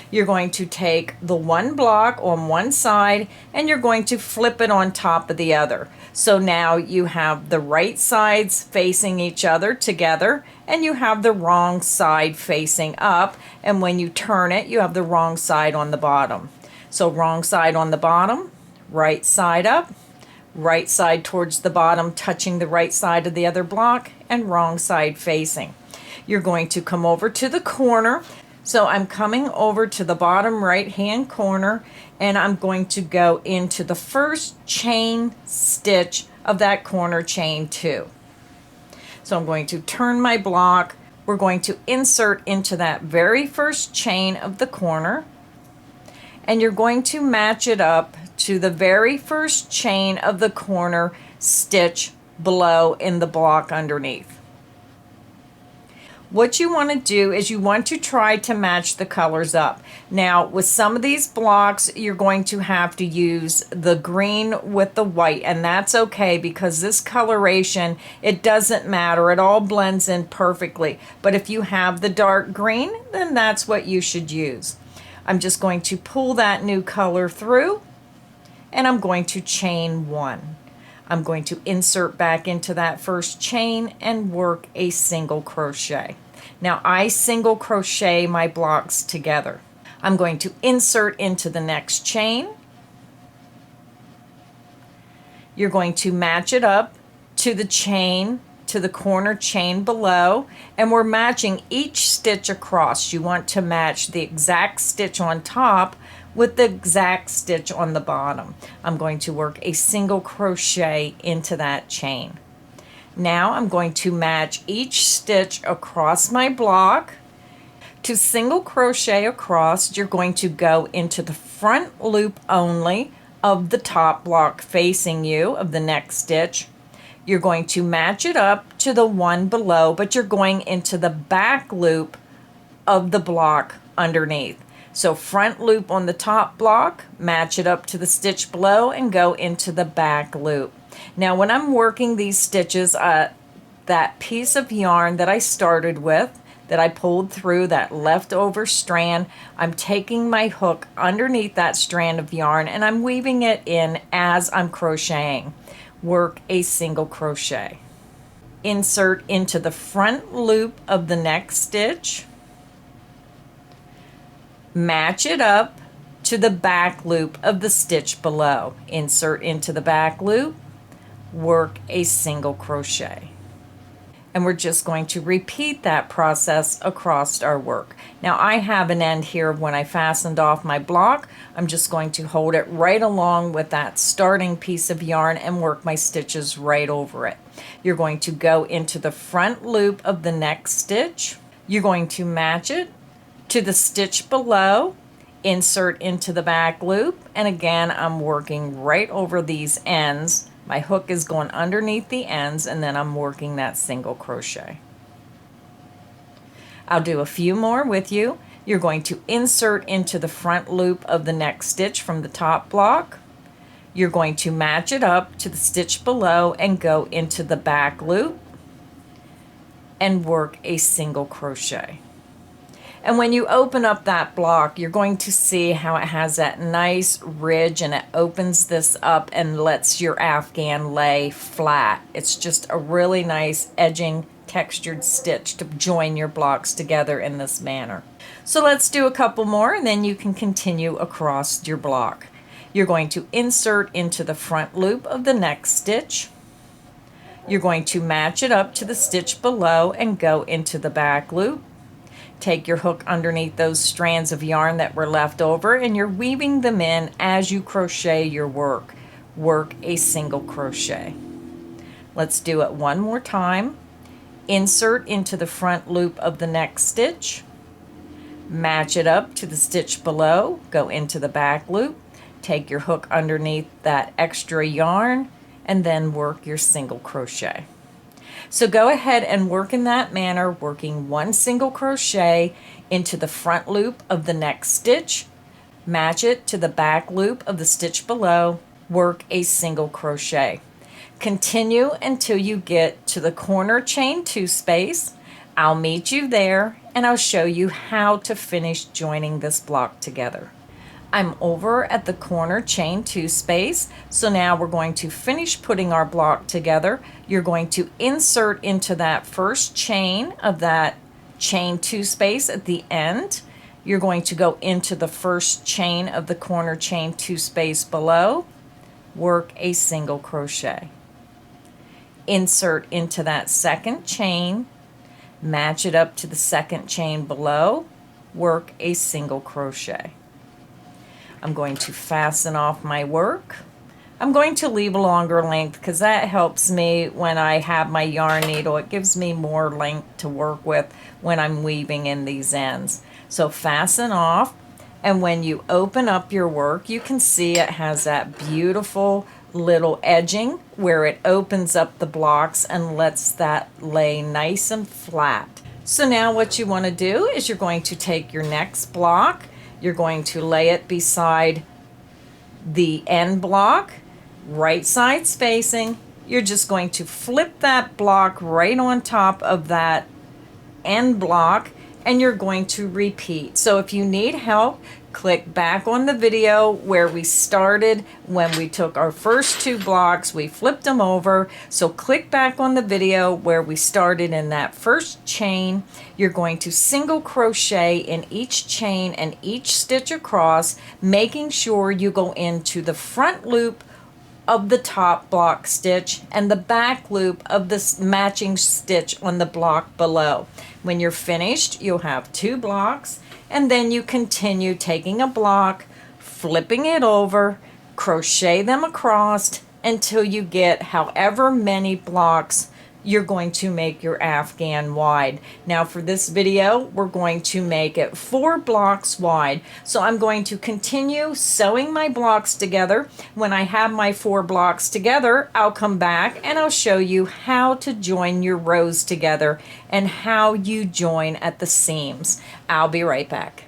You're going to take the 1 block on one side, and you're going to flip it on top of the other. So now you have the right sides facing each other together, and you have the wrong side facing up, and when you turn it, you have the wrong side on the bottom. So wrong side on the bottom, right side up, right side towards the bottom touching the right side of the other block, and wrong side facing. You're going to come over to the corner. So I'm coming over to the bottom right hand corner, and I'm going to go into the first chain stitch of that corner chain 2. So I'm going to turn my block. We're going to insert into that very first chain of the corner, and you're going to match it up to the very first chain of the corner stitch below in the block underneath. What you want to do is you want to try to match the colors up. Now, with some of these blocks, you're going to have to use the green with the white, and that's okay because this coloration, it doesn't matter. It all blends in perfectly. But if you have the dark green, then that's what you should use. I'm just going to pull that new color through, and I'm going to chain 1. I'm going to insert back into that first chain and work a single crochet. Now I single crochet my blocks together. I'm going to insert into the next chain. You're going to match it up to the chain to the corner chain below, and we're matching each stitch across. You want to match the exact stitch on top with the exact stitch on the bottom. I'm going to work a single crochet into that chain. Now I'm going to match each stitch across my block. To single crochet across, you're going to go into the front loop only of the top block facing you of the next stitch. You're going to match it up to the one below, but you're going into the back loop of the block underneath. So front loop on the top block, match it up to the stitch below, and go into the back loop. Now when I'm working these stitches, that piece of yarn that I started with, that I pulled through, that leftover strand, I'm taking my hook underneath that strand of yarn and I'm weaving it in as I'm crocheting. Work a single crochet. Insert into the front loop of the next stitch. Match it up to the back loop of the stitch below. Insert into the back loop. Work a single crochet. And we're just going to repeat that process across our work. Now I have an end here when I fastened off my block. I'm just going to hold it right along with that starting piece of yarn and work my stitches right over it. You're going to go into the front loop of the next stitch. You're going to match it to the stitch below, insert into the back loop, and again I'm working right over these ends. My hook is going underneath the ends, and then I'm working that single crochet. I'll do a few more with you. You're going to insert into the front loop of the next stitch from the top block. You're going to match it up to the stitch below and go into the back loop and work a single crochet. And when you open up that block, you're going to see how it has that nice ridge, and it opens this up and lets your Afghan lay flat. It's just a really nice edging textured stitch to join your blocks together in this manner. So let's do a couple more and then you can continue across your block. You're going to insert into the front loop of the next stitch. You're going to match it up to the stitch below and go into the back loop. Take your hook underneath those strands of yarn that were left over and you're weaving them in as you crochet your work. Work a single crochet. Let's do it one more time. Insert into the front loop of the next stitch. Match it up to the stitch below. Go into the back loop. Take your hook underneath that extra yarn and then work your single crochet. So go ahead and work in that manner, working one single crochet into the front loop of the next stitch, match it to the back loop of the stitch below, work a single crochet. Continue until you get to the corner chain 2 space. I'll meet you there and I'll show you how to finish joining this block together. I'm over at the corner chain 2 space, so now we're going to finish putting our block together. You're going to insert into that first chain of that chain 2 space at the end. You're going to go into the first chain of the corner chain 2 space below, work a single crochet. Insert into that second chain, match it up to the second chain below, work a single crochet. I'm going to fasten off my work. I'm going to leave a longer length because that helps me when I have my yarn needle. It gives me more length to work with when I'm weaving in these ends. So fasten off, and when you open up your work, you can see it has that beautiful little edging where it opens up the blocks and lets that lay nice and flat. So now what you want to do is you're going to take your next block. You're going to lay it beside the end block, right side spacing. You're just going to flip that block right on top of that end block, and you're going to repeat. So if you need help, click back on the video where we started when we took our first 2 blocks, we flipped them over. So click back on the video where we started in that first chain. You're going to single crochet in each chain and each stitch across, making sure you go into the front loop of the top block stitch and the back loop of this matching stitch on the block below. When you're finished, you'll have 2 blocks, and then you continue taking a block, flipping it over, crochet them across until you get however many blocks you're going to make your Afghan wide. Now for this video, we're going to make it 4 blocks wide. So I'm going to continue sewing my blocks together. When I have my 4 blocks together, I'll come back and I'll show you how to join your rows together and how you join at the seams. I'll be right back.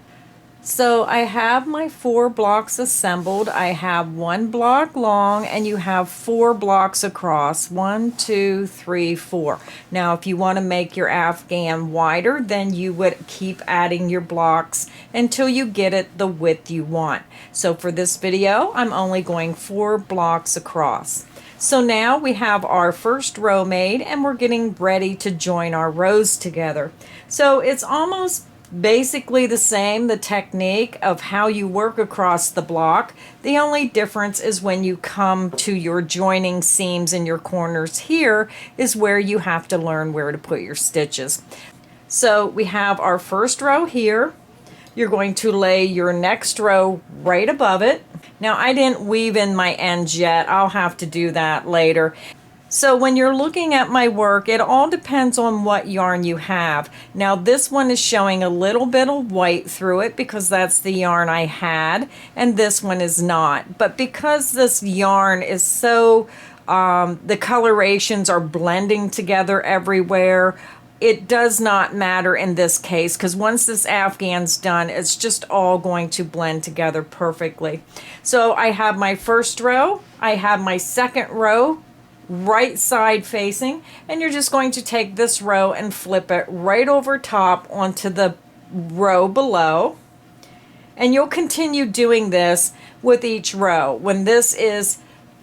So I have my 4 blocks assembled. I have 1 block long and you have 4 blocks across. 1, 2, 3, 4. Now if you want to make your Afghan wider, then you would keep adding your blocks until you get it the width you want. So for this video, I'm only going 4 blocks across. So now we have our first row made and we're getting ready to join our rows together. So it's almost basically the same, the technique of how you work across the block. The only difference is when you come to your joining seams in your corners here is where you have to learn where to put your stitches. So we have our first row here. You're going to lay your next row right above it. Now I didn't weave in my ends yet. I'll have to do that later. So when you're looking at my work, it all depends on what yarn you have. Now this one is showing a little bit of white through it because that's the yarn I had, and this one is not. But because this yarn is so, the colorations are blending together everywhere, it does not matter in this case because once this Afghan's done, it's just all going to blend together perfectly. So I have my first row, I have my second row, right side facing, and you're just going to take this row and flip it right over top onto the row below, and you'll continue doing this with each row. When this is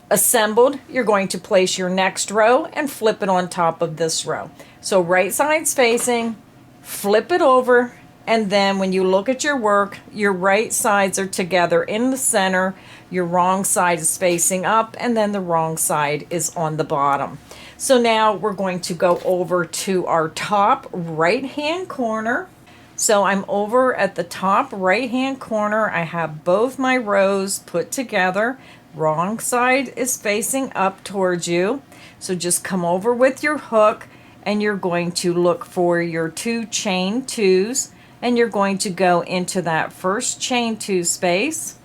assembled, you're going to place your next row and flip it on top of this row. So right sides facing, flip it over, and then when you look at your work, your right sides are together in the center, your wrong side is facing up, and then the wrong side is on the bottom. So now we're going to go over to our top right hand corner. So I'm over at the top right hand corner. I have both my rows put together. Wrong side is facing up towards you. So just come over with your hook and you're going to look for your 2 chain 2s, and you're going to go into that first chain 2 space,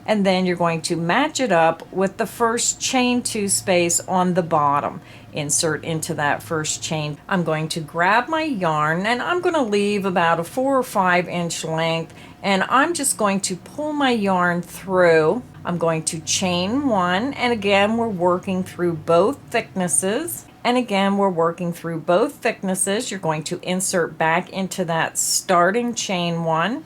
and then you're going to match it up with the first chain 2 space on the bottom. Insert into that first chain. I'm going to grab my yarn and I'm going to leave about a 4 or 5 inch length, and I'm just going to pull my yarn through. I'm going to chain 1, and again we're working through both thicknesses. And again, we're working through both thicknesses. You're going to insert back into that starting chain 1,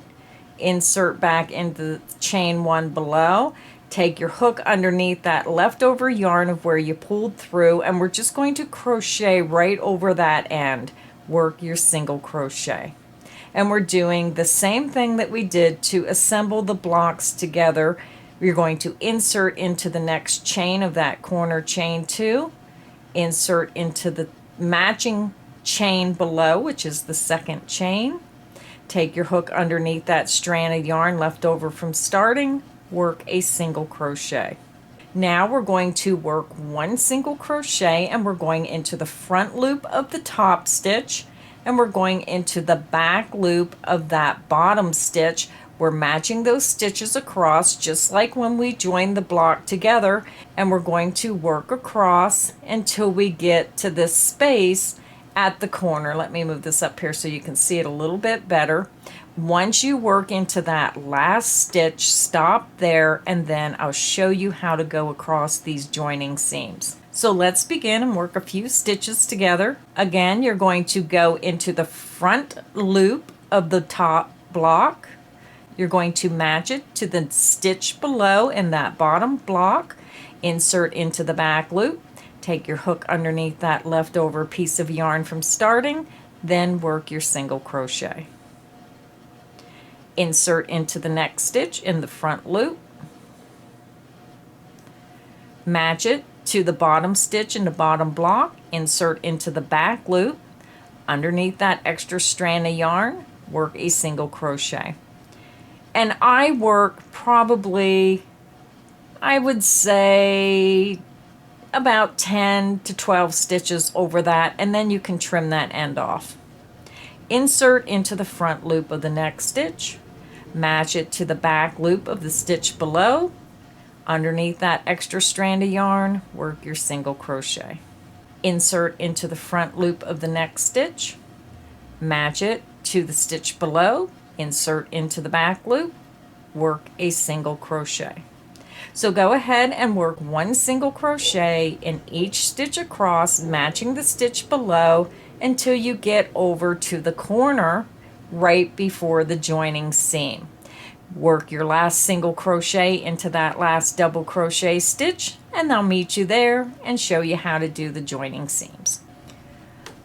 insert back into the chain 1 below, take your hook underneath that leftover yarn of where you pulled through, and we're just going to crochet right over that end. Work your single crochet. And we're doing the same thing that we did to assemble the blocks together. You're going to insert into the next chain of that corner chain 2, insert into the matching chain below, which is the second chain. Take your hook underneath that strand of yarn left over from starting, work a single crochet. Now we're going to work 1 single crochet, and we're going into the front loop of the top stitch, and we're going into the back loop of that bottom stitch. We're matching those stitches across just like when we joined the block together, and we're going to work across until we get to this space at the corner. Let me move this up here so you can see it a little bit better. Once you work into that last stitch, stop there, and then I'll show you how to go across these joining seams. So let's begin and work a few stitches together. Again, you're going to go into the front loop of the top block. You're going to match it to the stitch below in that bottom block, insert into the back loop, take your hook underneath that leftover piece of yarn from starting, then work your single crochet. Insert into the next stitch in the front loop, match it to the bottom stitch in the bottom block, insert into the back loop. Underneath that extra strand of yarn, work a single crochet. And I work probably, I would say, about 10 to 12 stitches over that, and then you can trim that end off. Insert into the front loop of the next stitch, match it to the back loop of the stitch below. Underneath that extra strand of yarn, work your single crochet. Insert into the front loop of the next stitch, match it to the stitch below, insert into the back loop, work a single crochet. So go ahead and work one single crochet in each stitch across, matching the stitch below until you get over to the corner right before the joining seam. Work your last single crochet into that last double crochet stitch, and I'll meet you there and show you how to do the joining seams.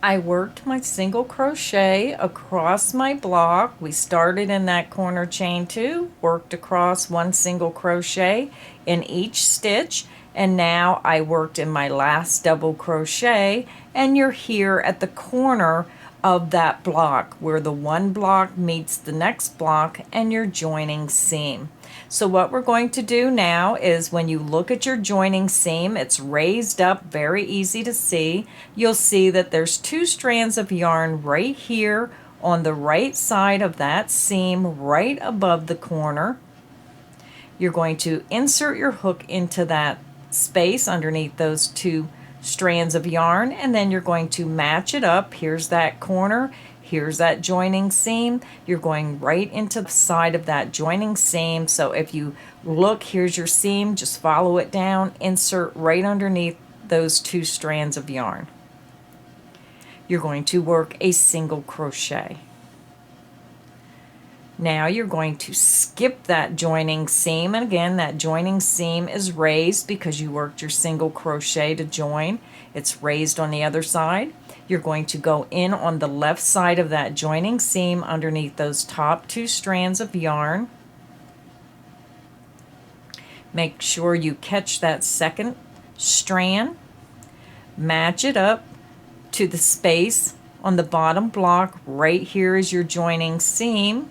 I worked my single crochet across my block. We started in that corner chain 2, worked across one single crochet in each stitch, and now I worked in my last double crochet, and you're here at the corner of that block where the one block meets the next block and your joining seam. So what we're going to do now is, when you look at your joining seam, it's raised up, very easy to see. You'll see that there's 2 strands of yarn right here on the right side of that seam, right above the corner. You're going to insert your hook into that space underneath those 2 strands of yarn, and then you're going to match it up. Here's that corner, here's that joining seam. You're going right into the side of that joining seam. So if you look, here's your seam, just follow it down, insert right underneath those 2 strands of yarn. You're going to work a single crochet. Now you're going to skip that joining seam, and again that joining seam is raised because you worked your single crochet to join. It's raised on the other side. You're going to go in on the left side of that joining seam underneath those top 2 strands of yarn. Make sure you catch that second strand, match it up to the space on the bottom block. Right here is your joining seam.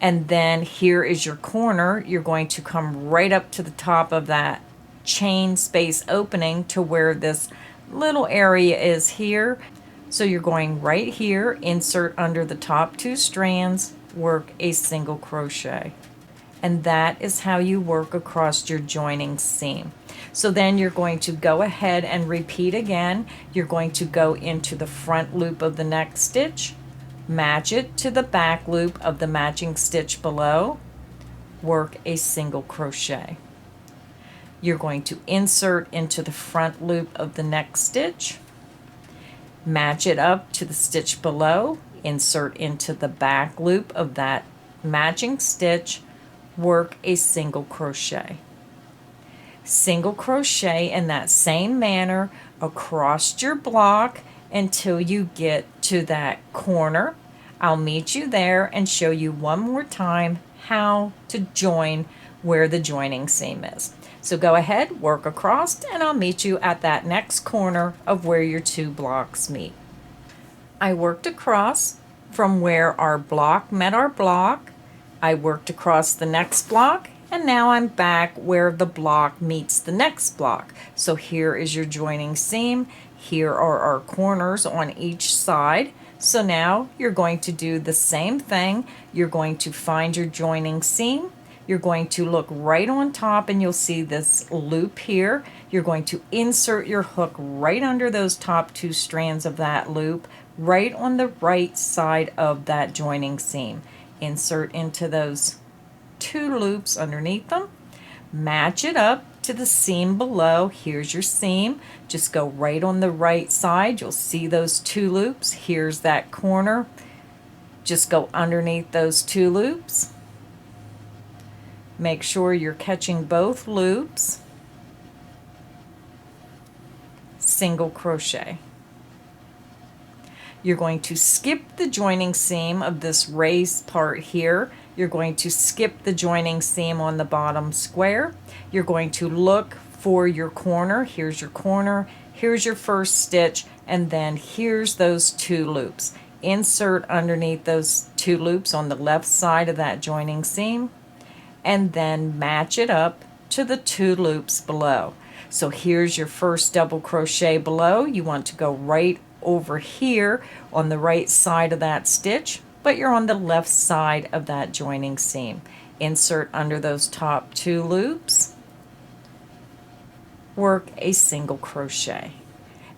And then here is your corner. You're going to come right up to the top of that chain space opening to where this little area is here. So you're going right here, insert under the top 2 strands, work a single crochet. And that is how you work across your joining seam. So then you're going to go ahead and repeat again. You're going to go into the front loop of the next stitch, match it to the back loop of the matching stitch below, work a single crochet. You're going to insert into the front loop of the next stitch, match it up to the stitch below, insert into the back loop of that matching stitch, work a single crochet. Single crochet in that same manner across your block until you get to that corner. I'll meet you there and show you one more time how to join where the joining seam is. So go ahead, work across, and I'll meet you at that next corner of where your 2 blocks meet. I worked across from where our block met our block. I worked across the next block, and now I'm back where the block meets the next block. So here is your joining seam. Here are our corners on each side. So now you're going to do the same thing. You're going to find your joining seam. You're going to look right on top and you'll see this loop here. You're going to insert your hook right under those top 2 strands of that loop, right on the right side of that joining seam. Insert into those 2 loops underneath them, match it up to the seam below. Here's your seam. Just go right on the right side. You'll see those 2 loops. Here's that corner. Just go underneath those 2 loops. Make sure you're catching both loops. Single crochet. You're going to skip the joining seam of this raised part here You're going to skip the joining seam on the bottom square. You're going to look for your corner. Here's your corner, here's your first stitch, and then here's those 2 loops. Insert underneath those 2 loops on the left side of that joining seam, and then match it up to the 2 loops below. So here's your first double crochet below. You want to go right over here on the right side of that stitch, but you're on the left side of that joining seam. Insert under those top 2 loops, work a single crochet.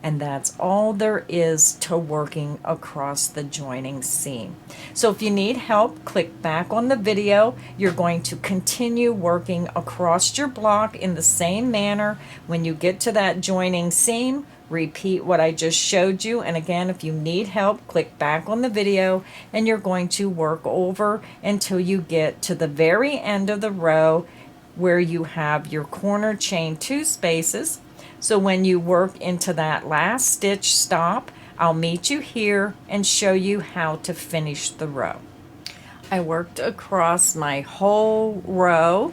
And that's all there is to working across the joining seam. So if you need help, click back on the video. You're going to continue working across your block in the same manner. When you get to that joining seam, repeat what I just showed you. And again, if you need help, click back on the video, and you're going to work over until you get to the very end of the row where you have your corner chain 2 spaces. So when you work into that last stitch stop, I'll meet you here and show you how to finish the row. I worked across my whole row.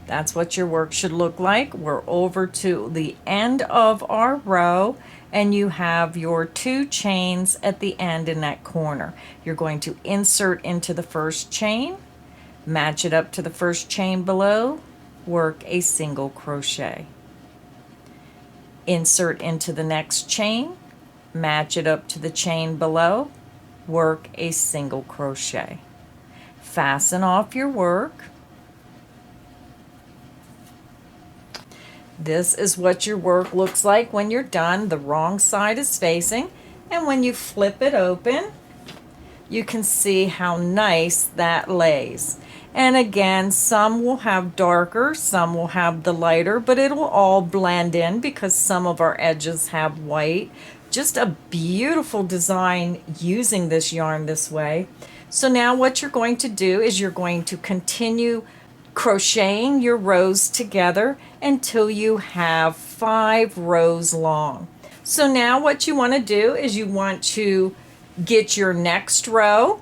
That's what your work should look like. We're over to the end of our row, and you have your 2 chains at the end in that corner. You're going to insert into the first chain, match it up to the first chain below, work a single crochet. Insert into the next chain, match it up to the chain below, work a single crochet. Fasten off your work. This is what your work looks like when you're done. The wrong side is facing, and when you flip it open, you can see how nice that lays. And again, some will have darker, some will have the lighter, but it'll all blend in because some of our edges have white. Just a beautiful design using this yarn this way. So now what you're going to do is you're going to continue crocheting your rows together until you have 5 rows long. So now what you want to do is you want to get your next row.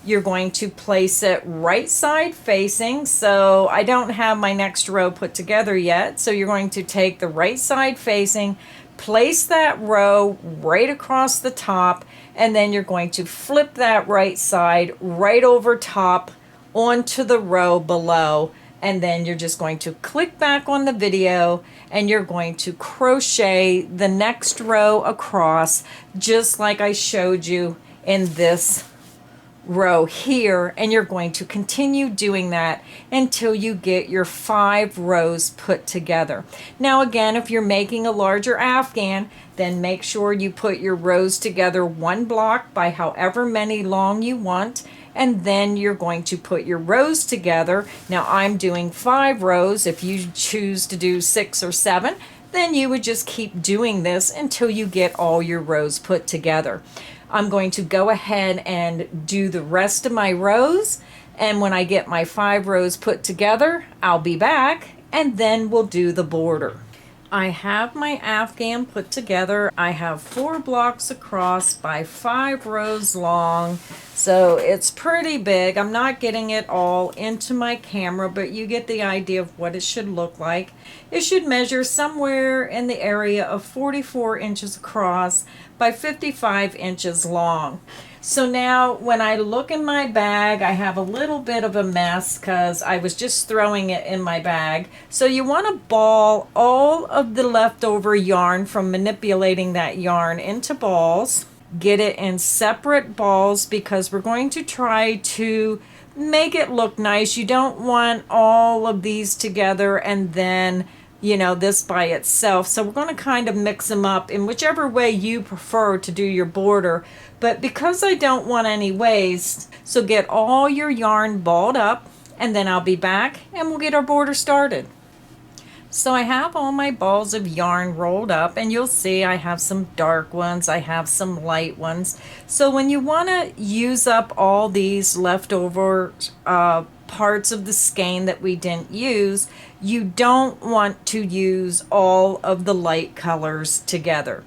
You're going to place it right side facing. So I don't have my next row put together yet. So you're going to take the right side facing, place that row right across the top, and then you're going to flip that right side right over top onto the row below. And then you're just going to click back on the video and you're going to crochet the next row across just like I showed you in this row here, and you're going to continue doing that until you get your 5 rows put together. Now again, if you're making a larger Afghan, then make sure you put your rows together 1 block by however many long you want, and then you're going to put your rows together. Now I'm doing 5 rows. If you choose to do 6 or 7, then you would just keep doing this until you get all your rows put together. I'm going to go ahead and do the rest of my rows, and when I get my 5 rows put together, I'll be back and then we'll do the border. I have my Afghan put together. I have 4 blocks across by 5 rows long, so it's pretty big. I'm not getting it all into my camera, but you get the idea of what it should look like. It should measure somewhere in the area of 44 inches across by 55 inches long. So now when I look in my bag, I have a little bit of a mess because I was just throwing it in my bag. So you want to ball all of the leftover yarn from manipulating that yarn into balls. Get it in separate balls because we're going to try to make it look nice. You don't want all of these together and then this by itself. So we're going to kind of mix them up in whichever way you prefer to do your border. But because I don't want any waste, so get all your yarn balled up, and then I'll be back and we'll get our border started. So I have all my balls of yarn rolled up, and you'll see I have some dark ones, I have some light ones. So when you want to use up all these leftover parts of the skein that we didn't use, you don't want to use all of the light colors together.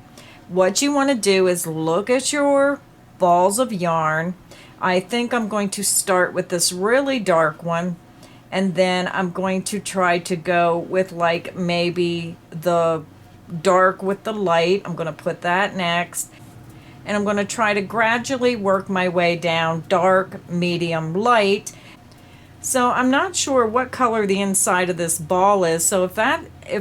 What you want to do is look at your balls of yarn. I think I'm going to start with this really dark one, and then I'm going to try to go with like maybe the dark with the light. I'm going to put that next, and I'm going to try to gradually work my way down dark, medium, light. So I'm not sure what color the inside of this ball is. So if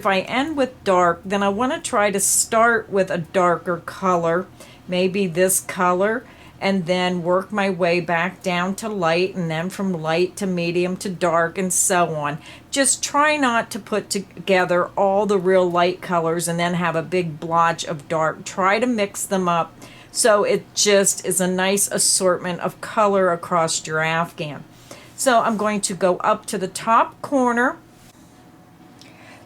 I end with dark, then I want to try to start with a darker color, maybe this color, and then work my way back down to light, and then from light to medium to dark, and so on. Just try not to put together all the real light colors and then have a big blotch of dark. Try to mix them up so it just is a nice assortment of color across your Afghan. So I'm going to go up to the top corner.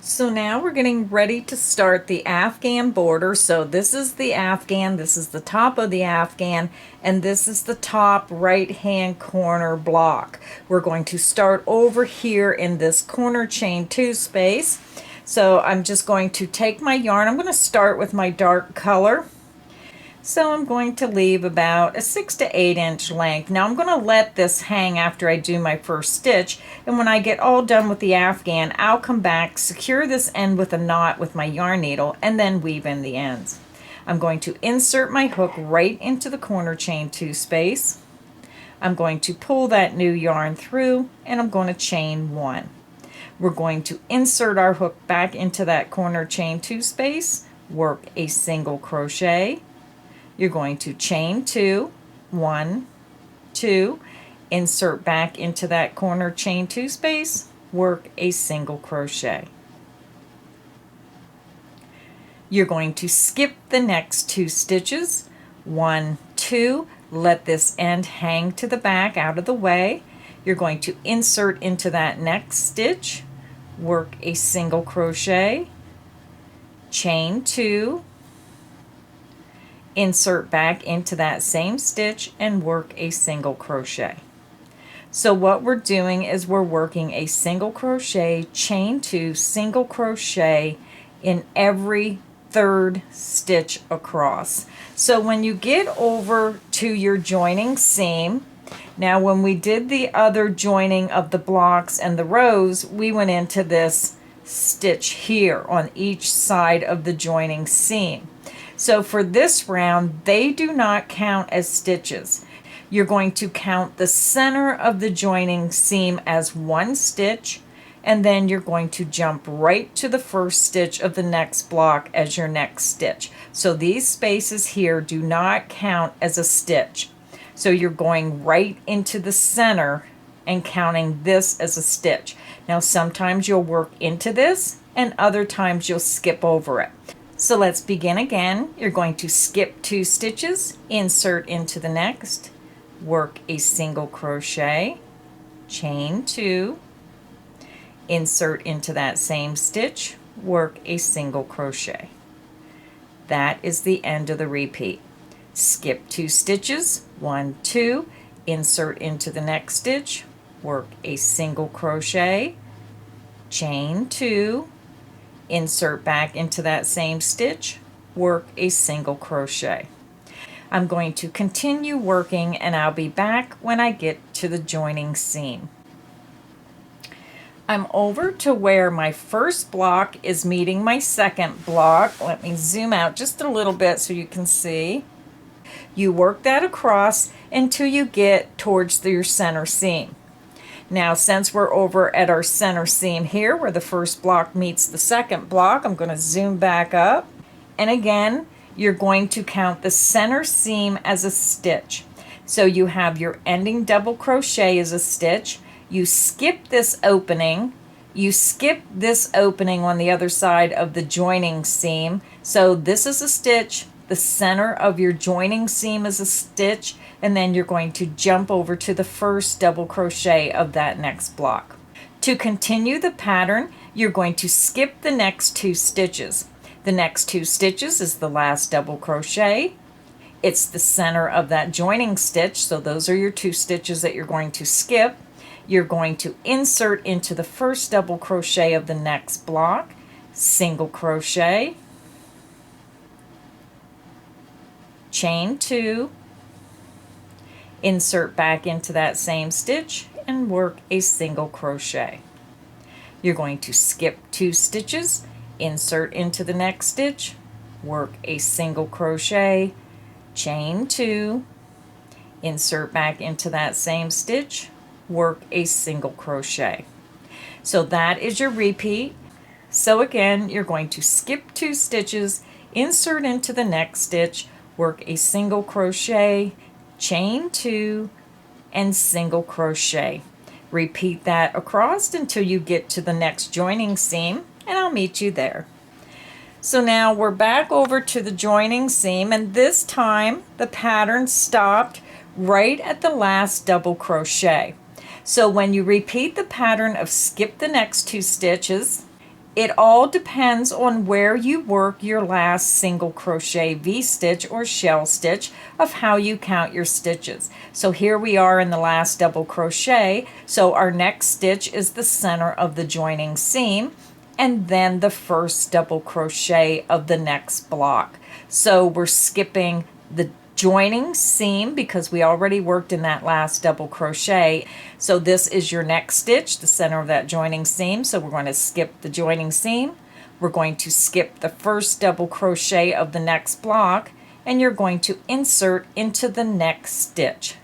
So now we're getting ready to start the Afghan border. So this is the Afghan, this is the top of the Afghan, and this is the top right hand corner block. We're going to start over here in this corner chain 2 space. So I'm just going to take my yarn. I'm going to start with my dark color. So I'm going to leave about a 6 to 8 inch length. Now I'm going to let this hang after I do my first stitch, and when I get all done with the Afghan, I'll come back, secure this end with a knot with my yarn needle, and then weave in the ends. I'm going to insert my hook right into the corner chain 2 space. I'm going to pull that new yarn through, and I'm going to chain 1. We're going to insert our hook back into that corner chain 2 space, work a single crochet. You're going to chain 2, 1, 2, insert back into that corner chain 2 space, work a single crochet. You're going to skip the next 2 stitches, 1, 2, let this end hang to the back out of the way. You're going to insert into that next stitch, work a single crochet, chain 2, insert back into that same stitch and work a single crochet. So what we're doing is we're working a single crochet, chain 2, single crochet in every 3rd stitch across. So when you get over to your joining seam, now when we did the other joining of the blocks and the rows, we went into this stitch here on each side of the joining seam. So for this round, they do not count as stitches. You're going to count the center of the joining seam as 1 stitch, and then you're going to jump right to the first stitch of the next block as your next stitch. So these spaces here do not count as a stitch. So you're going right into the center and counting this as a stitch. Now sometimes you'll work into this, and other times you'll skip over it. So let's begin again. You're going to skip 2 stitches, insert into the next, work a single crochet, chain 2, insert into that same stitch, work a single crochet. That is the end of the repeat. Skip 2 stitches, 1, 2, insert into the next stitch, work a single crochet, chain 2, insert back into that same stitch, work a single crochet. I'm going to continue working, and I'll be back when I get to the joining seam. I'm over to where my first block is meeting my second block. Let me zoom out just a little bit so you can see. You work that across until you get towards your center seam. Now, since we're over at our center seam here where the first block meets the second block, I'm going to zoom back up. And again, you're going to count the center seam as a stitch. So you have your ending double crochet as a stitch. You skip this opening. You skip this opening on the other side of the joining seam. So this is a stitch. The center of your joining seam is a stitch, and then you're going to jump over to the first double crochet of that next block. To continue the pattern, you're going to skip the next 2 stitches. The next 2 stitches is the last double crochet. It's the center of that joining stitch, so those are your 2 stitches that you're going to skip. You're going to insert into the first double crochet of the next block, single crochet, chain 2, insert back into that same stitch, and work a single crochet. You're going to skip 2 stitches, insert into the next stitch, work a single crochet, chain 2, insert back into that same stitch, work a single crochet. So that is your repeat. So again, you're going to skip 2 stitches, insert into the next stitch, work a single crochet, chain 2, and single crochet. Repeat that across until you get to the next joining seam, and I'll meet you there. So now we're back over to the joining seam, and this time the pattern stopped right at the last double crochet. So when you repeat the pattern of skip the next 2 stitches, it all depends on where you work your last single crochet V-stitch or shell stitch of how you count your stitches. So here we are in the last double crochet, so our next stitch is the center of the joining seam, and then the first double crochet of the next block. So we're skipping the joining seam because we already worked in that last double crochet. So this is your next stitch, the center of that joining seam. So we're going to skip the joining seam. We're going to skip the first double crochet of the next block, and you're going to insert into the next stitch.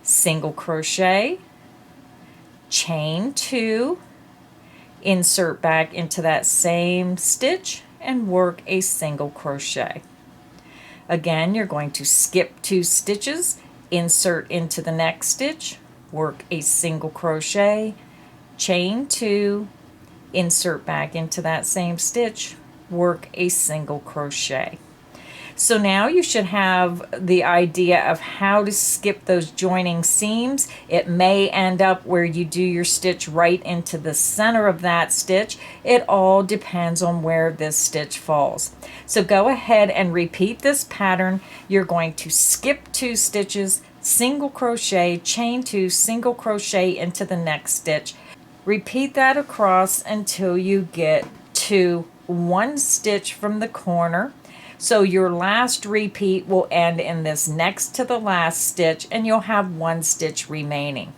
Single crochet, chain 2, insert back into that same stitch, and work a single crochet. Again, you're going to skip 2 stitches, insert into the next stitch, work a single crochet, chain 2, insert back into that same stitch, work a single crochet. So now you should have the idea of how to skip those joining seams. It may end up where you do your stitch right into the center of that stitch. It all depends on where this stitch falls. So go ahead and repeat this pattern. You're going to skip 2 stitches, single crochet, chain 2, single crochet into the next stitch. Repeat that across until you get to 1 stitch from the corner. So your last repeat will end in this next to the last stitch, and you'll have 1 stitch remaining.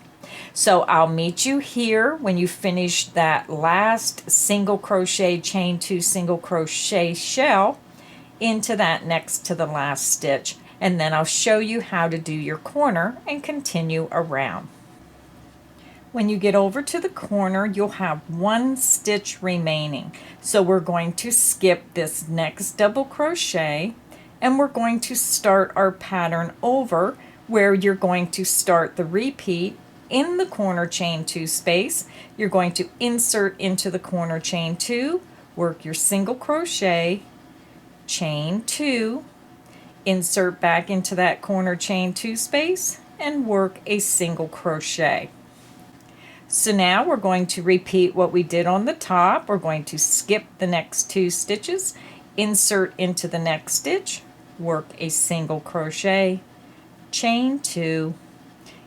So I'll meet you here when you finish that last single crochet, chain 2, single crochet shell into that next to the last stitch, and then I'll show you how to do your corner and continue around. When you get over to the corner, you'll have 1 stitch remaining. So we're going to skip this next double crochet, and we're going to start our pattern over where you're going to start the repeat in the corner chain 2 space. You're going to insert into the corner chain 2, work your single crochet, chain 2, insert back into that corner chain 2 space, and work a single crochet. So now we're going to repeat what we did on the top. We're going to skip the next 2 stitches, insert into the next stitch, work a single crochet, chain 2,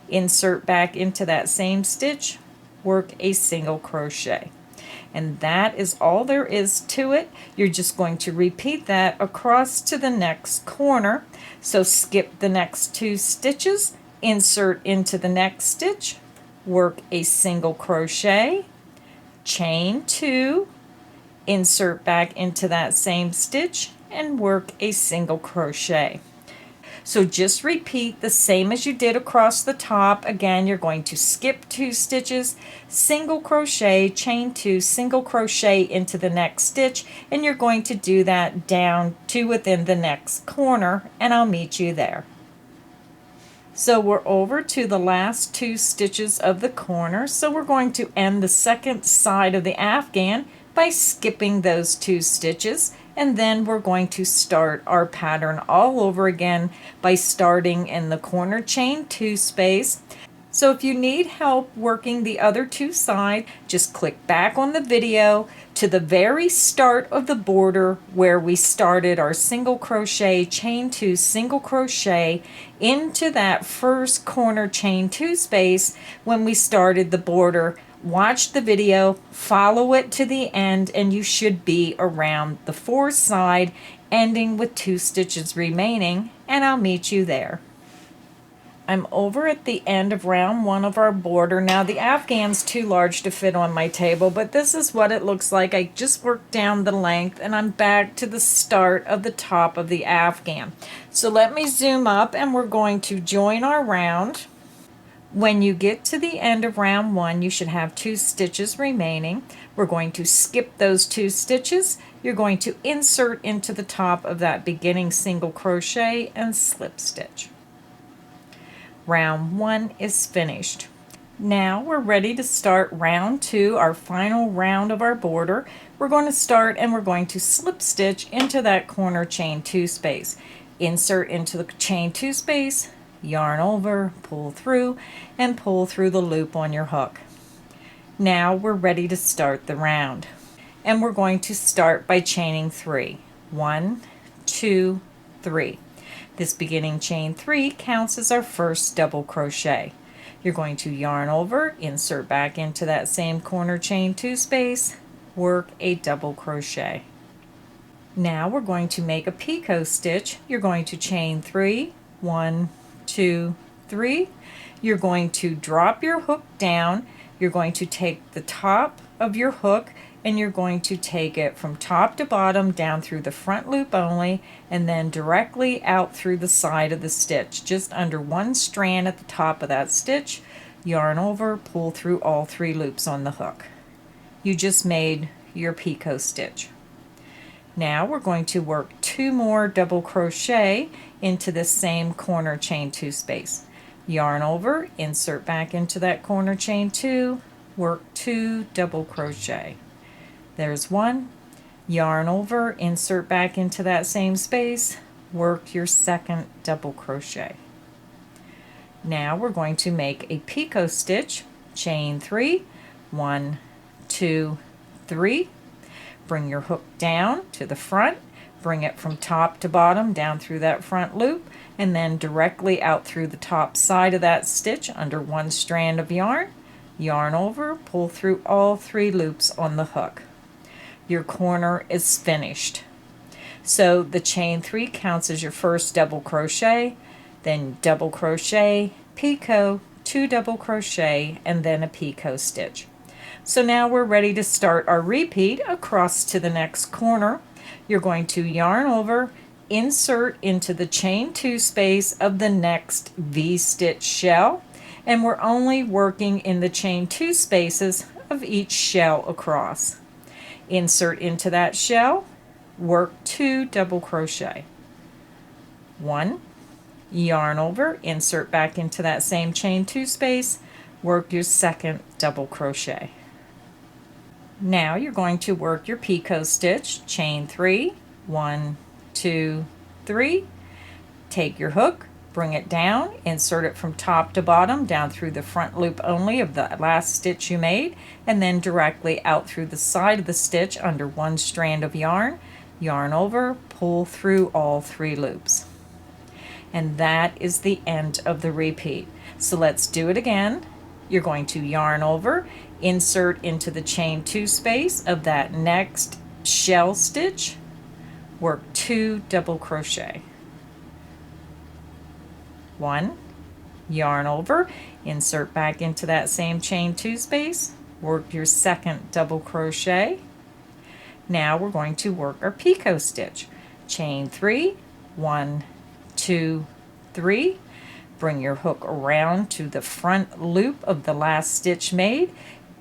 insert back into that same stitch, work a single crochet. And that is all there is to it. You're just going to repeat that across to the next corner. So skip the next 2 stitches, insert into the next stitch, work a single crochet, chain 2, insert back into that same stitch, and work a single crochet. So just repeat the same as you did across the top. Again, you're going to skip 2 stitches, single crochet, chain 2, single crochet into the next stitch, and you're going to do that down to within the next corner, and I'll meet you there. So we're over to the last 2 stitches of the corner. So we're going to end the second side of the Afghan by skipping those 2 stitches, and then we're going to start our pattern all over again by starting in the corner chain 2 space. So if you need help working the other 2 sides, just click back on the video to the very start of the border where we started our single crochet, chain 2, single crochet into that first corner chain 2 space when we started the border. Watch the video, follow it to the end, and you should be around the 4th side, ending with 2 stitches remaining, and I'll meet you there. I'm over at the end of round 1 of our border. Now the Afghan's too large to fit on my table, but this is what it looks like. I just worked down the length and I'm back to the start of the top of the Afghan. So let me zoom up and we're going to join our round. When you get to the end of round 1, you should have 2 stitches remaining. We're going to skip those 2 stitches. You're going to insert into the top of that beginning single crochet and slip stitch. Round 1 is finished. Now we're ready to start round 2, our final round of our border. We're going to start and we're going to slip stitch into that corner chain 2 space. Insert into the chain 2 space, yarn over, pull through, and pull through the loop on your hook. Now we're ready to start the round. And we're going to start by chaining 3. 1, 2, 3. This beginning chain 3 counts as our first double crochet. You're going to yarn over, insert back into that same corner chain 2 space, work a double crochet. Now we're going to make a picot stitch. You're going to chain 3, 1, 2, 3. You're going to drop your hook down. You're going to take the top of your hook and you're going to take it from top to bottom down through the front loop only and then directly out through the side of the stitch, just under 1 strand at the top of that stitch. Yarn over, pull through all 3 loops on the hook. You just made your picot stitch. Now we're going to work 2 more double crochet into this same corner chain 2 space. Yarn over, insert back into that corner chain 2, work 2 double crochet. There's 1, yarn over, insert back into that same space, work your second double crochet. Now we're going to make a picot stitch, chain 3, 1, 2, 3. Bring your hook down to the front, bring it from top to bottom down through that front loop, and then directly out through the top side of that stitch under 1 strand of yarn. Yarn over, pull through all 3 loops on the hook. Your corner is finished. So the chain 3 counts as your first double crochet, then double crochet, picot, 2 double crochet, and then a picot stitch. So now we're ready to start our repeat across to the next corner. You're going to yarn over, insert into the chain 2 space of the next V-stitch shell, and we're only working in the chain 2 spaces of each shell across. Insert into that shell, work 2 double crochet. 1, yarn over, insert back into that same chain 2 space, work your second double crochet. Now you're going to work your picot stitch, chain 3, 1, 2, 3. Take your hook, bring it down, insert it from top to bottom down through the front loop only of the last stitch you made, and then directly out through the side of the stitch under 1 strand of yarn. Yarn over, pull through all 3 loops. And that is the end of the repeat. So let's do it again. You're going to yarn over, insert into the chain 2 space of that next shell stitch, work 2 double crochet. 1, yarn over, insert back into that same chain 2 space, work your second double crochet. Now we're going to work our picot stitch, chain 3, 1, 2, 3. Bring your hook around to the front loop of the last stitch made.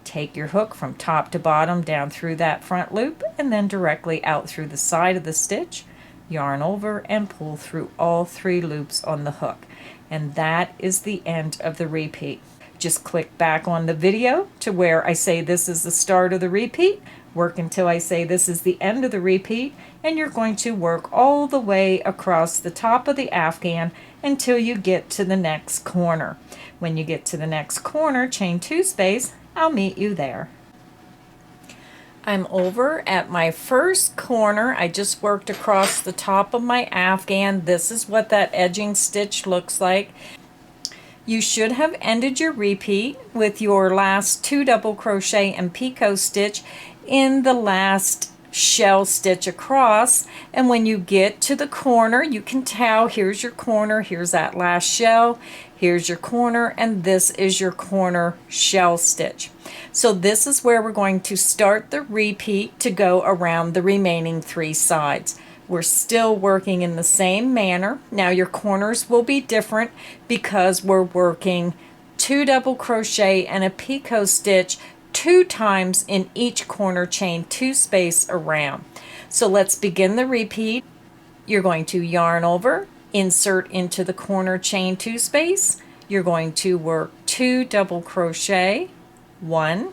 Take your hook from top to bottom down through that front loop and then directly out through the side of the stitch. Yarn over and pull through all 3 loops on the hook. And that is the end of the repeat. Just click back on the video to where I say this is the start of the repeat. Work until I say this is the end of the repeat, and you're going to work all the way across the top of the Afghan until you get to the next corner. When you get to the next corner, chain 2 space, I'll meet you there. I'm over at my first corner. I just worked across the top of my Afghan. This is what that edging stitch looks like. You should have ended your repeat with your last 2 double crochet and picot stitch in the last shell stitch across, and when you get to the corner, you can tell here's your corner, here's that last shell, here's your corner, and this is your corner shell stitch. So this is where we're going to start the repeat to go around the remaining 3 sides. We're still working in the same manner. Now your corners will be different because we're working 2 double crochet and a picot stitch 2 times in each corner chain 2 space around. So let's begin the repeat. You're going to yarn over, insert into the corner chain 2 space. You're going to work 2 double crochet, 1,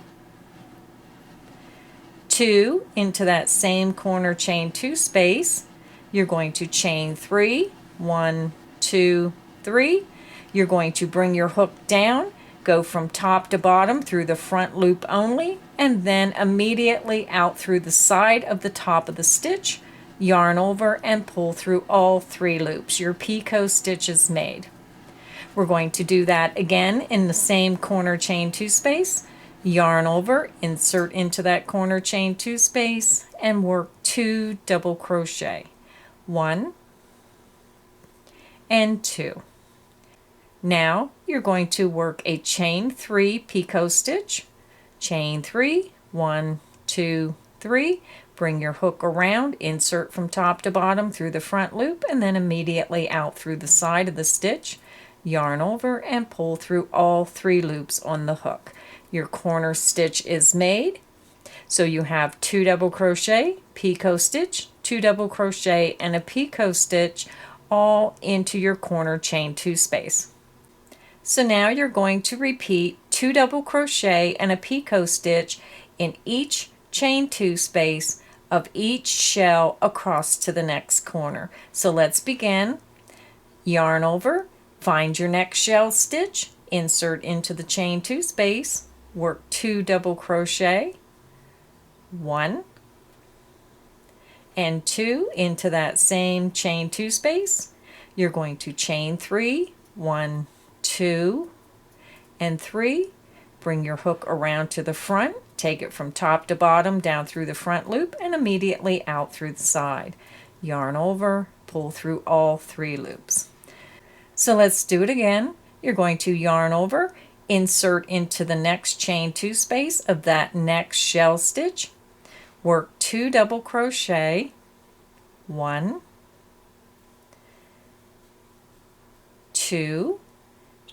2 into that same corner chain 2 space. You're going to chain 3, 1, 2, 3. You're going to bring your hook down, go from top to bottom through the front loop only, and then immediately out through the side of the top of the stitch, yarn over and pull through all 3 loops. Your picot stitch is made. We're going to do that again in the same corner chain 2 space. Yarn over, insert into that corner chain 2 space, and work 2 double crochet, 1 and 2. Now you're going to work a chain 3 picot stitch, chain 3, 1, 2, 3, bring your hook around, insert from top to bottom through the front loop, and then immediately out through the side of the stitch, yarn over and pull through all 3 loops on the hook. Your corner stitch is made. So you have 2 double crochet, picot stitch, 2 double crochet, and a picot stitch all into your corner chain 2 space. So now you're going to repeat 2 double crochet and a picot stitch in each chain 2 space of each shell across to the next corner. So let's begin. Yarn over, find your next shell stitch, insert into the chain 2 space, work 2 double crochet, 1 and 2 into that same chain 2 space. You're going to chain 3, 1, 2 and 3, bring your hook around to the front, take it from top to bottom down through the front loop and immediately out through the side. Yarn over, pull through all 3 loops. So let's do it again. You're going to yarn over, insert into the next chain 2 space of that next shell stitch, work 2 double crochet, 1, 2,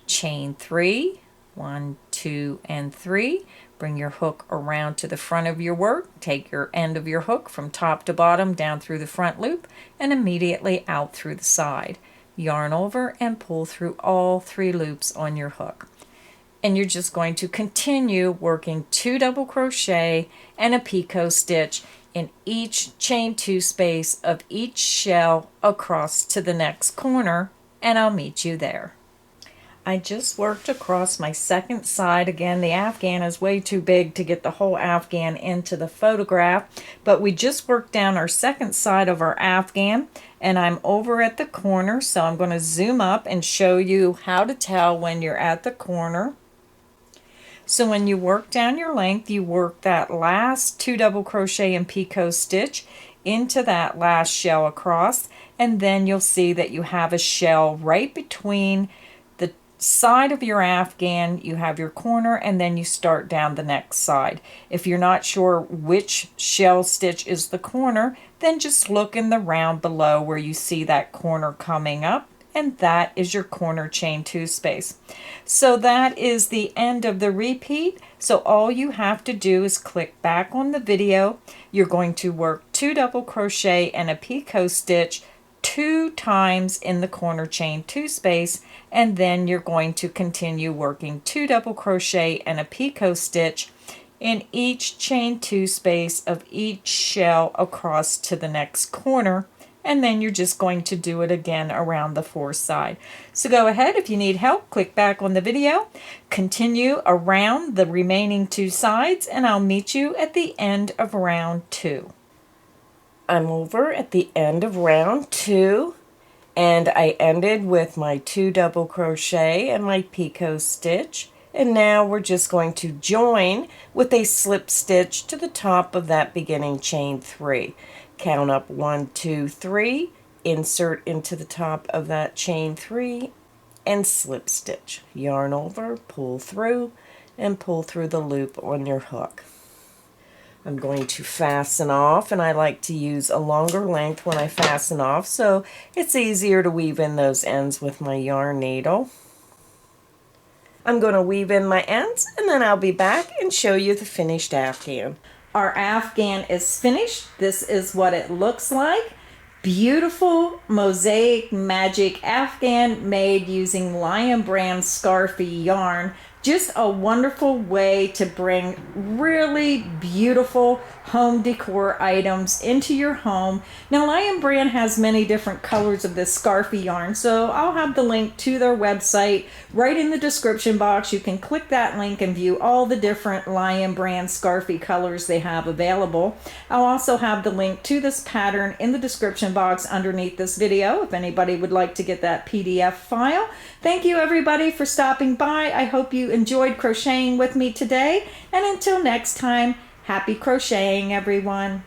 chain 3, 1, 2, and 3. Bring your hook around to the front of your work, take your end of your hook from top to bottom down through the front loop and immediately out through the side. Yarn over and pull through all 3 loops on your hook. And you're just going to continue working 2 double crochet and a picot stitch in each chain 2 space of each shell across to the next corner, and I'll meet you there. I just worked across my second side. Again, the Afghan is way too big to get the whole Afghan into the photograph, but we just worked down our second side of our Afghan, and I'm over at the corner, so I'm going to zoom up and show you how to tell when you're at the corner. So when you work down your length, you work that last 2 double crochet and picot stitch into that last shell across, and then you'll see that you have a shell right between the side of your Afghan. You have your corner, and then you start down the next side. If you're not sure which shell stitch is the corner, then just look in the round below where you see that corner coming up, and that is your corner chain 2 space. So that is the end of the repeat. So all you have to do is click back on the video. You're going to work 2 double crochet and a picot stitch 2 times in the corner chain 2 space, and then you're going to continue working 2 double crochet and a picot stitch in each chain 2 space of each shell across to the next corner, and then you're just going to do it again around the 4th side. So go ahead, if you need help, click back on the video, continue around the remaining 2 sides, and I'll meet you at the end of round 2. I'm over at the end of round 2, and I ended with my 2 double crochet and my picot stitch And now we're just going to join with a slip stitch to the top of that beginning chain 3. Count up 1, 2, 3, insert into the top of that chain 3, and slip stitch. Yarn over, pull through, and pull through the loop on your hook. I'm going to fasten off, and I like to use a longer length when I fasten off, so it's easier to weave in those ends with my yarn needle. I'm going to weave in my ends, and then I'll be back and show you the finished Afghan. Our Afghan is finished. This is what it looks like. Beautiful mosaic magic Afghan made using lionbrand Scarfie yarn. Just a wonderful way to bring really beautiful home decor items into your home. Now, lionbrand has many different colors of this Scarfie yarn, so I'll have the link to their website right in the description box. You can click that link and view all the different lionbrand Scarfie colors they have available. I'll also have the link to this pattern in the description box underneath this video if anybody would like to get that PDF file. Thank you everybody for stopping by. I hope you enjoyed crocheting with me today, and until next time, happy crocheting everyone.